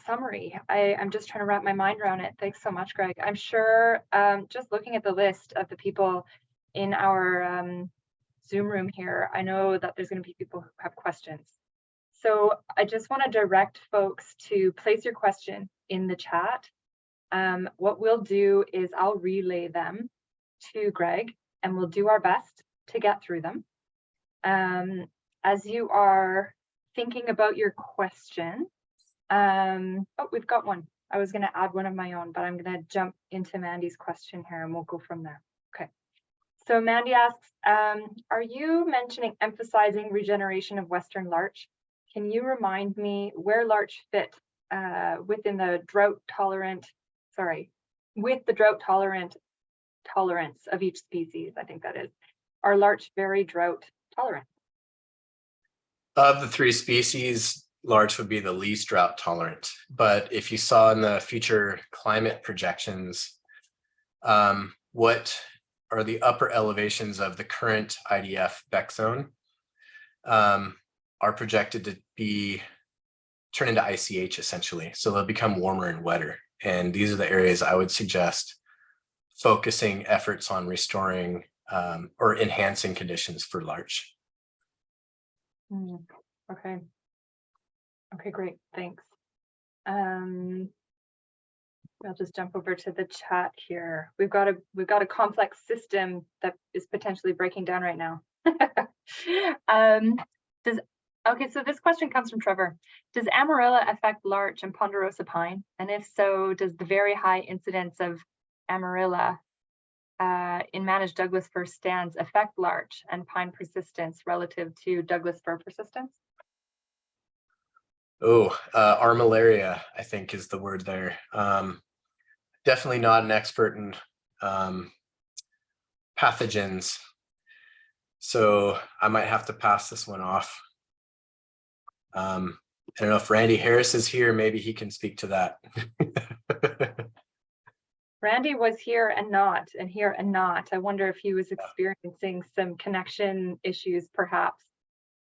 summary. I'm just trying to wrap my mind around it. Thanks so much, Greg. I'm sure just looking at the list of the people in our Zoom room here, I know that there's going to be people who have questions. So I just want to direct folks to place your question in the chat. What we'll do is I'll relay them to Greg and we'll do our best to get through them. As you are thinking about your question, oh, we've got one. I was going to add one of my own, but I'm going to jump into Mandy's question here and we'll go from there. Okay. So Mandy asks, are you mentioning emphasizing regeneration of Western larch? Can you remind me where larch fit within the drought tolerant, with the drought tolerance of each species? I think that is. Are larch very drought tolerant? Of the three species, larch would be the least drought tolerant. But if you saw in the future climate projections, what are the upper elevations of the current IDF Beck zone are projected to be turn into ICH essentially. So they'll become warmer and wetter. And these are the areas I would suggest focusing efforts on restoring or enhancing conditions for larch. Okay. Okay, great. Thanks. I'll just jump over to the chat here. We've got a complex system that is potentially breaking down right now. Okay, so this question comes from Trevor. Does Amarilla affect larch and ponderosa pine? And if so, does the very high incidence of Amarilla in managed Douglas fir stands affect larch and pine persistence relative to Douglas fir persistence? Oh, armillaria, I think is the word there. Definitely not an expert in pathogens. So I might have to pass this one off. I don't know if Randy Harris is here, maybe he can speak to that. Randy was here and not, and here and not. I wonder if he was experiencing some connection issues, perhaps.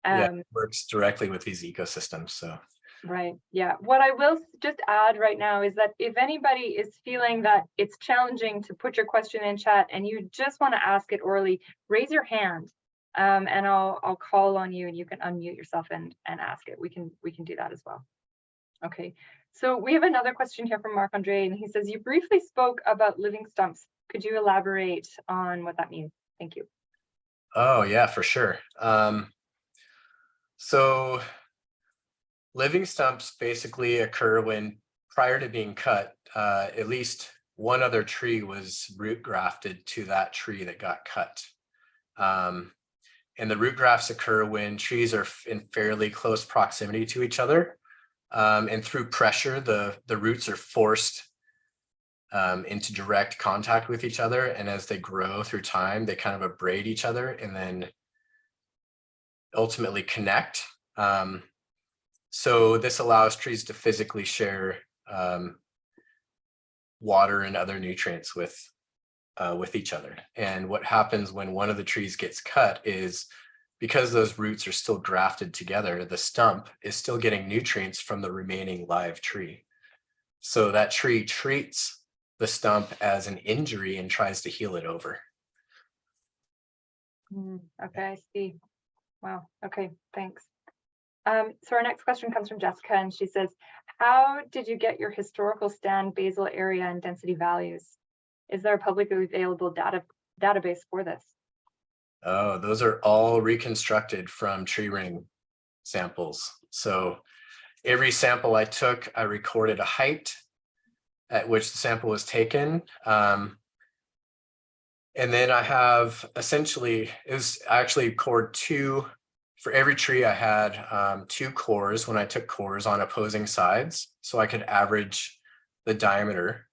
Yeah, it works directly with these ecosystems. So Right. Yeah. What I will just add right now is that if anybody is feeling that it's challenging to put your question in chat and you just want to ask it orally, raise your hand, and I'll call on you and you can unmute yourself and ask it. We can do that as well. Okay. So we have another question here from Marc Andre, and he says, you briefly spoke about living stumps. Could you elaborate on what that means? Thank you. Oh yeah, for sure. So living stumps basically occur when, prior to being cut, at least one other tree was root grafted to that tree that got cut. And the root grafts occur when trees are in fairly close proximity to each other. And through pressure, the roots are forced into direct contact with each other. And as they grow through time, they kind of abrade each other and then ultimately connect. So this allows trees to physically share water and other nutrients with each other. And what happens when one of the trees gets cut is, because those roots are still grafted together, the stump is still getting nutrients from the remaining live tree. So that tree treats the stump as an injury and tries to heal it over. Okay, I see. Wow. Okay, thanks. So our next question comes from Jessica, and she says, how did you get your historical stand basal area and density values? Is there a publicly available database for this? Oh, those are all reconstructed from tree ring samples. So every sample I took, I recorded a height at which the sample was taken. And then I have essentially, I actually cored two. For every tree, I had 2 cores when I took cores on opposing sides, so I could average the diameter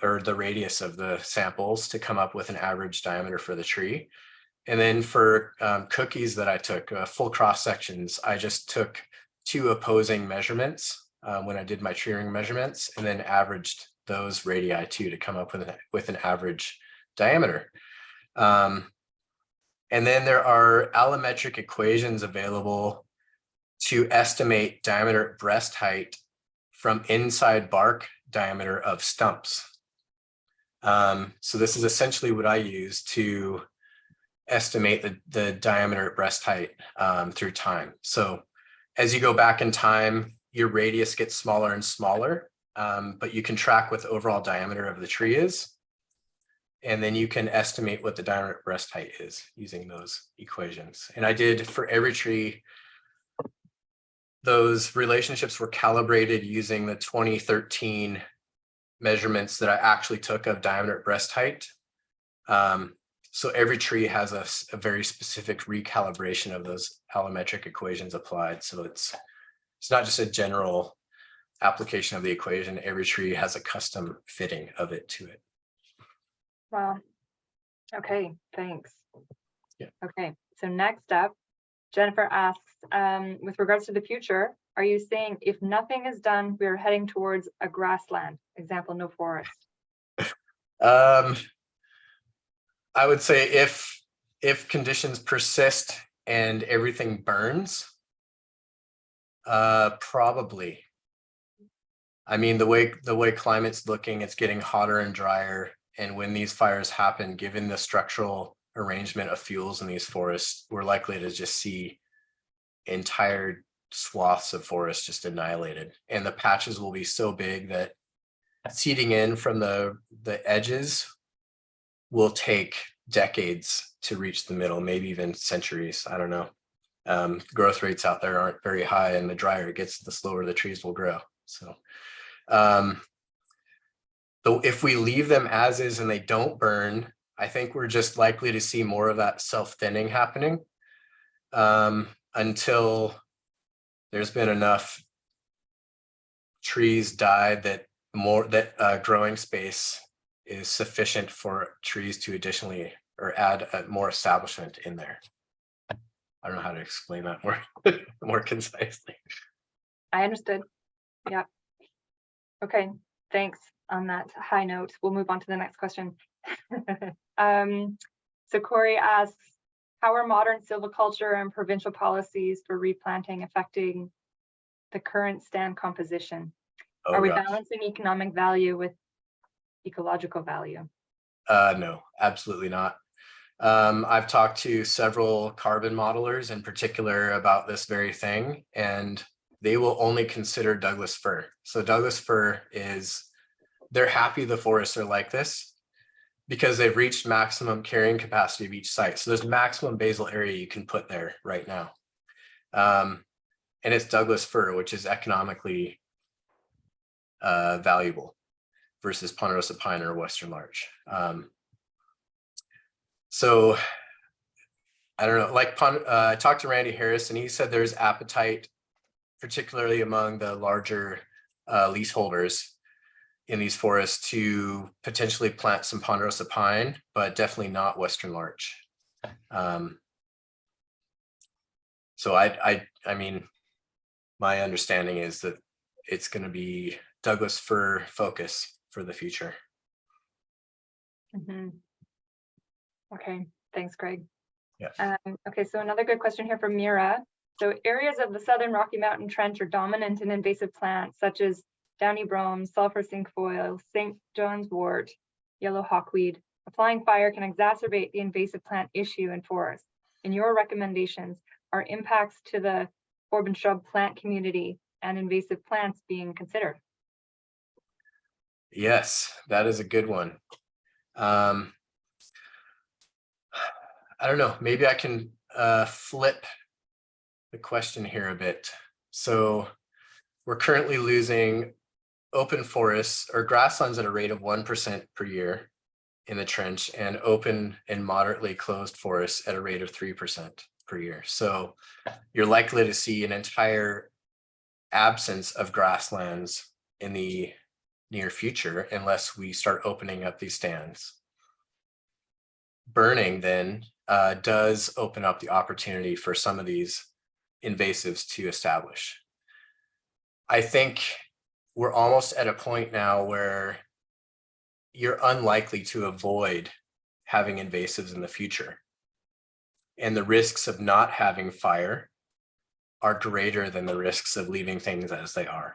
or the radius of the samples to come up with an average diameter for the tree. And then for cookies that I took, full cross sections, I just took 2 opposing measurements when I did my tree ring measurements, and then averaged those radii too to come up with an average diameter. And then there are allometric equations available to estimate diameter at breast height from inside bark diameter of stumps. So this is essentially what I use to estimate the diameter at breast height through time. So as you go back in time, your radius gets smaller and smaller, but you can track what the overall diameter of the tree is. And then you can estimate what the diameter at breast height is using those equations. And I did, for every tree, those relationships were calibrated using the 2013 measurements that I actually took of diameter at breast height. So every tree has a very specific recalibration of those allometric equations applied. So it's not just a general application of the equation. Every tree has a custom fitting of it to it. Wow. Okay, thanks. Yeah. Okay, so next up, Jennifer asks, with regards to the future, are you saying if nothing is done, we're heading towards a grassland? Example, no forest. I would say if conditions persist and everything burns, probably. I mean, the way climate's looking, it's getting hotter and drier. And when these fires happen, given the structural arrangement of fuels in these forests, we're likely to just see entire swaths of forest just annihilated. And the patches will be so big that seeding in from the edges will take decades to reach the middle, maybe even centuries. I don't know. Growth rates out there aren't very high, and the drier it gets, the slower the trees will grow. So though if we leave them as is and they don't burn, I think we're just likely to see more of that self-thinning happening until there's been enough trees died that growing space is sufficient for trees to additionally or add more establishment in there. I don't know how to explain that more concisely. I understood. Yeah. Okay, thanks. On that high note, we'll move on to the next question. So Corey asks, how are modern silviculture and provincial policies for replanting affecting the current stand composition? Oh, Are we gosh. balancing economic value with ecological value? No, absolutely not. I've talked to several carbon modelers in particular about this very thing, and they will only consider Douglas fir. So Douglas fir is, they're happy the forests are like this because they've reached maximum carrying capacity of each site. So there's maximum basal area you can put there right now. And it's Douglas fir, which is economically valuable versus ponderosa pine or western larch. So I don't know, like I talked to Randy Harris and he said there's appetite, particularly among the larger leaseholders in these forests to potentially plant some ponderosa pine, but definitely not western larch. So I mean, my understanding is that it's going to be Douglas fir focus for the future. Mm-hmm. Okay, thanks, Greg. Yeah. Okay, so another good question here from Mira. So areas of the Southern Rocky Mountain Trench are dominant in invasive plants such as downy brome, sulfur cinquefoil, St. John's wort, yellow hawkweed. Applying fire can exacerbate the invasive plant issue in forests. In your recommendations, are impacts to the orb and shrub plant community and invasive plants being considered? Yes, that is a good one. I don't know, maybe I can flip the question here a bit. So we're currently losing open forests or grasslands at a rate of 1% per year in the trench, and open and moderately closed forests at a rate of 3% per year. So you're likely to see an entire absence of grasslands in the near future unless we start opening up these stands. Burning then does open up the opportunity for some of these invasives to establish. I think we're almost at a point now where you're unlikely to avoid having invasives in the future. And the risks of not having fire are greater than the risks of leaving things as they are.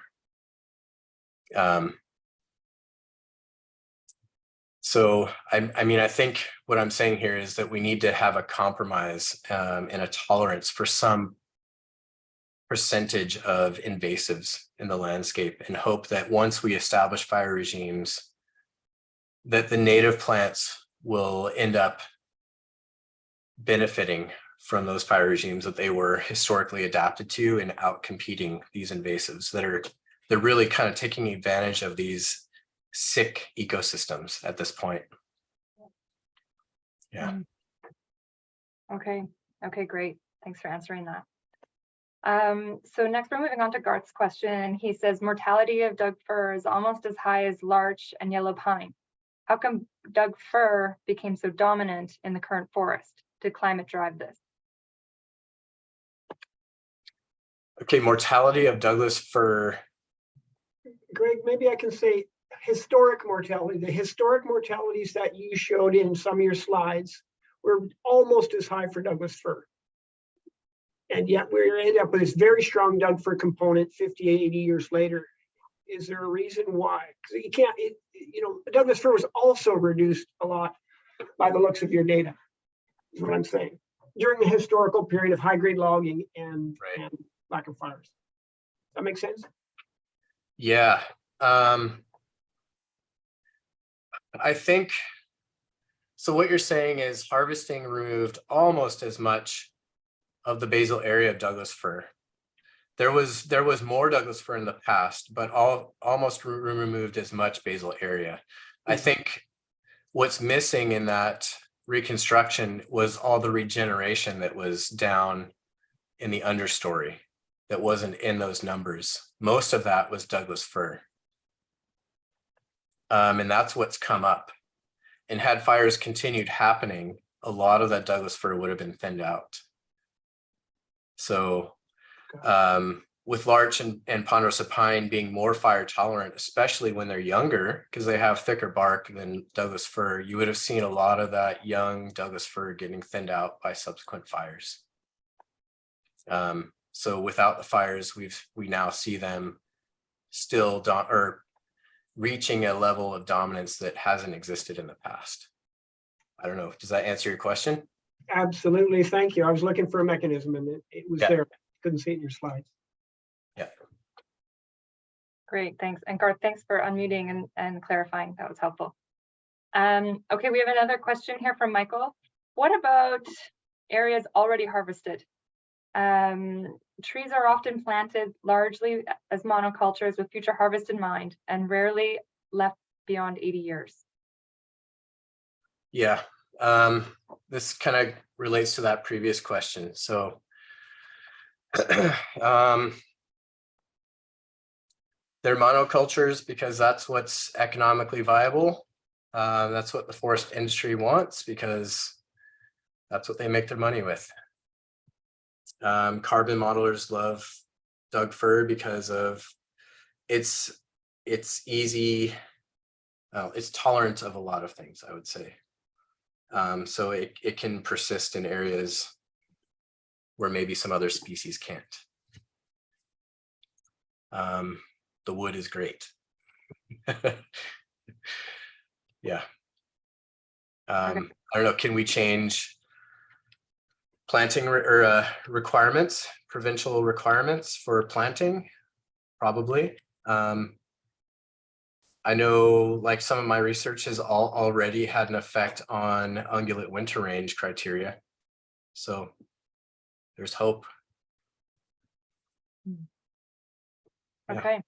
So I mean, I think what I'm saying here is that we need to have a compromise and a tolerance for some percentage of invasives in the landscape, and hope that once we establish fire regimes, that the native plants will end up benefiting from those fire regimes that they were historically adapted to, and outcompeting these invasives they're really kind of taking advantage of these sick ecosystems at this point. Yeah. Okay, great. Thanks for answering that. So next we're moving on to Garth's question. He says mortality of Doug fir is almost as high as larch and yellow pine. How come Doug fir became so dominant in the current forest? Did climate drive this? Okay, mortality of Douglas fir. Greg, maybe I can say historic mortality. The historic mortalities that you showed in some of your slides were almost as high for Douglas fir. And yet we ended up with this very strong Doug fir component 50, 80 years later. Is there a reason why? Because you can't, Douglas fir was also reduced a lot by the looks of your data, is what I'm saying, during the historical period of high grade logging and lack of fires. Does that make sense? Yeah. I think, so what you're saying is harvesting removed almost as much of the basal area of Douglas fir. There was more Douglas fir in the past, but almost removed as much basal area. I think what's missing in that reconstruction was all the regeneration that was down in the understory that wasn't in those numbers. Most of that was Douglas fir. And that's what's come up. And had fires continued happening, a lot of that Douglas fir would have been thinned out. So with larch and ponderosa pine being more fire tolerant, especially when they're younger, because they have thicker bark than Douglas fir, you would have seen a lot of that young Douglas fir getting thinned out by subsequent fires. So without the fires, we now see them still reaching a level of dominance that hasn't existed in the past. I don't know. Does that answer your question? Absolutely. Thank you. I was looking for a mechanism and it was Yeah. there. Couldn't see it in your slides. Yeah. Great, thanks. And Garth, thanks for unmuting and clarifying. That was helpful. Okay, we have another question here from Michael. What about areas already harvested? Trees are often planted largely as monocultures with future harvest in mind and rarely left beyond 80 years. Yeah, this kind of relates to that previous question. So they're monocultures because that's what's economically viable. That's what the forest industry wants because that's what they make their money with. Carbon modelers love Doug fir because of it's easy. It's tolerant of a lot of things, I would say. So it can persist in areas where maybe some other species can't. The wood is great. Yeah. I don't know, can we change planting requirements, provincial requirements for planting? Probably. I know like some of my research has already had an effect on ungulate winter range criteria. So there's hope. Okay. Yeah.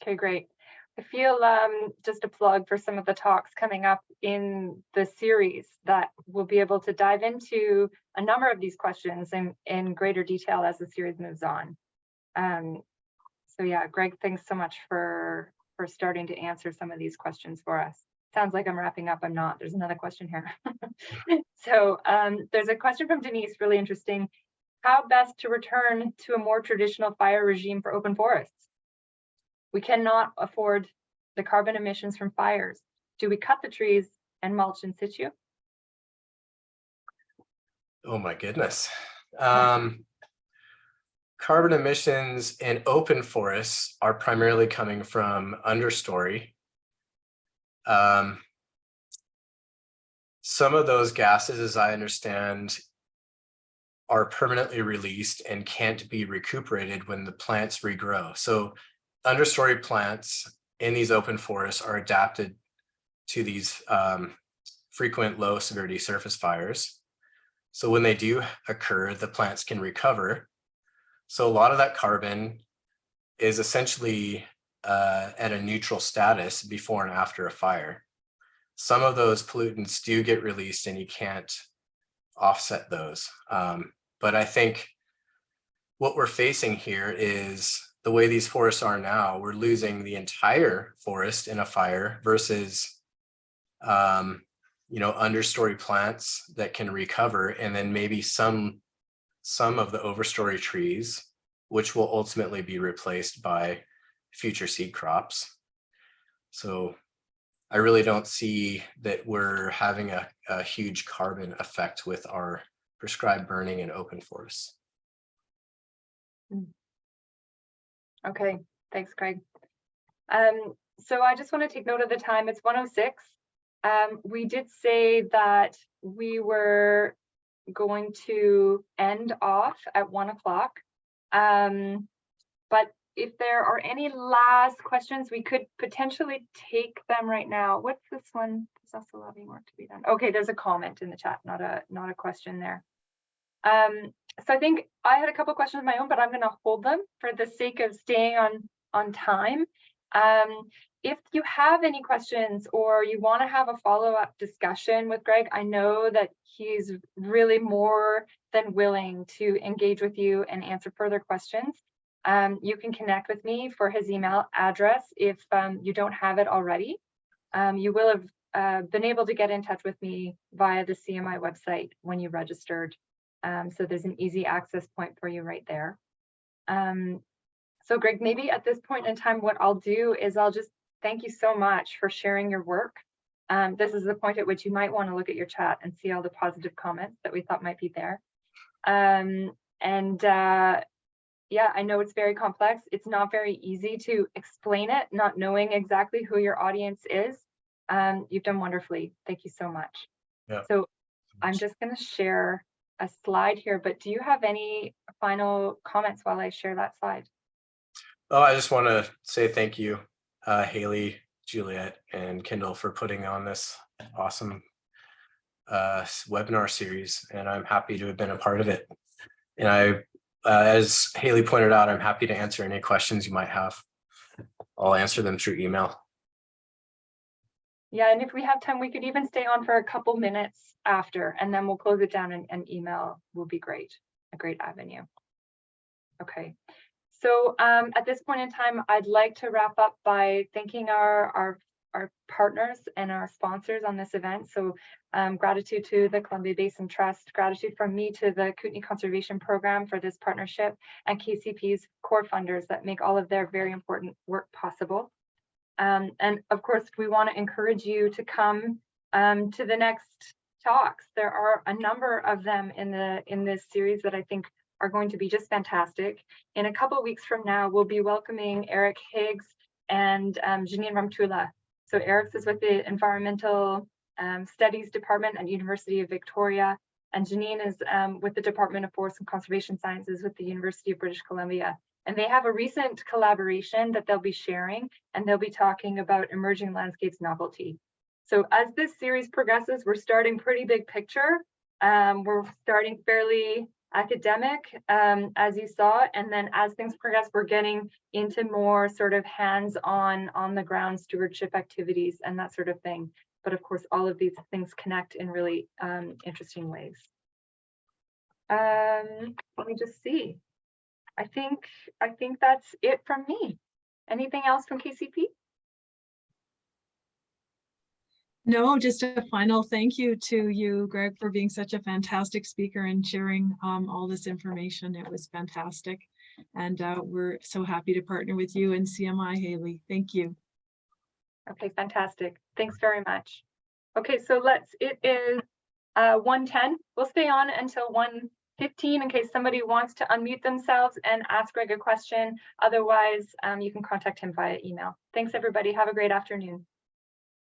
Okay, great. I feel just a plug for some of the talks coming up in the series that we'll be able to dive into a number of these questions in greater detail as the series moves on. So yeah, Greg, thanks so much for starting to answer some of these questions for us. Sounds like I'm wrapping up. I'm not. There's another question here. So there's a question from Denise, really interesting. How best to return to a more traditional fire regime for open forests? We cannot afford the carbon emissions from fires. Do we cut the trees and mulch in situ? Oh my goodness. Carbon emissions in open forests are primarily coming from understory. Some of those gases, as I understand, are permanently released and can't be recuperated when the plants regrow. So understory plants in these open forests are adapted to these frequent low severity surface fires. So when they do occur, the plants can recover. So a lot of that carbon is essentially at a neutral status before and after a fire. Some of those pollutants do get released and you can't offset those. But I think what we're facing here is the way these forests are now, we're losing the entire forest in a fire versus, understory plants that can recover, and then maybe some of the overstory trees, which will ultimately be replaced by future seed crops. So I really don't see that we're having a huge carbon effect with our prescribed burning in open forests. Okay, thanks, Craig. So I just want to take note of the time. It's 1:06. We did say that we were going to end off at 1 o'clock. But if there are any last questions, we could potentially take them right now. What's this one? There's also lobbying work to be done. Okay, there's a comment in the chat, not a question there. So I think I had a couple questions of my own, but I'm going to hold them for the sake of staying on time. If you have any questions or you want to have a follow-up discussion with Greg, I know that he's really more than willing to engage with you and answer further questions. You can connect with me for his email address if you don't have it already. You will have been able to get in touch with me via the CMI website when you registered. So there's an easy access point for you right there. So Greg, maybe at this point in time, what I'll do is I'll just thank you so much for sharing your work. This is the point at which you might want to look at your chat and see all the positive comments that we thought might be there. yeah, I know it's very complex. It's not very easy to explain it, not knowing exactly who your audience is. You've done wonderfully. Thank you so much. Yeah. So I'm just going to share a slide here, but do you have any final comments while I share that slide? Oh, I just want to say thank you, Haley, Juliet, and Kendall for putting on this awesome webinar series, and I'm happy to have been a part of it. And as Haley pointed out, I'm happy to answer any questions you might have. I'll answer them through email. Yeah, and if we have time, we could even stay on for a couple minutes after, and then we'll close it down, and email will be great, a great avenue. Okay, so at this point in time, I'd like to wrap up by thanking our partners and our sponsors on this event. So gratitude to the Columbia Basin Trust, gratitude from me to the Kootenay Conservation Program for this partnership, and KCP's core funders that make all of their very important work possible. And of course, we want to encourage you to come to the next talks. There are a number of them in this series that I think are going to be just fantastic. In a couple of weeks from now, we'll be welcoming Eric Higgs and Janine Ramtula. So Eric's is with the Environmental Studies Department at University of Victoria, and Janine is with the Department of Forest and Conservation Sciences with the University of British Columbia. And they have a recent collaboration that they'll be sharing, and they'll be talking about emerging landscapes novelty. So as this series progresses, we're starting pretty big picture. We're starting fairly academic, as you saw, and then as things progress, we're getting into more sort of hands-on, on-the-ground stewardship activities and that sort of thing. But of course, all of these things connect in really interesting ways. Let me just see. I think that's it from me. Anything else from KCP? No, just a final thank you to you, Greg, for being such a fantastic speaker and sharing all this information. It was fantastic. And we're so happy to partner with you and CMI, Haley. Thank you. Okay, fantastic. Thanks very much. Okay, so it is 1:10. We'll stay on until 1:15 in case somebody wants to unmute themselves and ask Greg a question. Otherwise, you can contact him via email. Thanks, everybody. Have a great afternoon.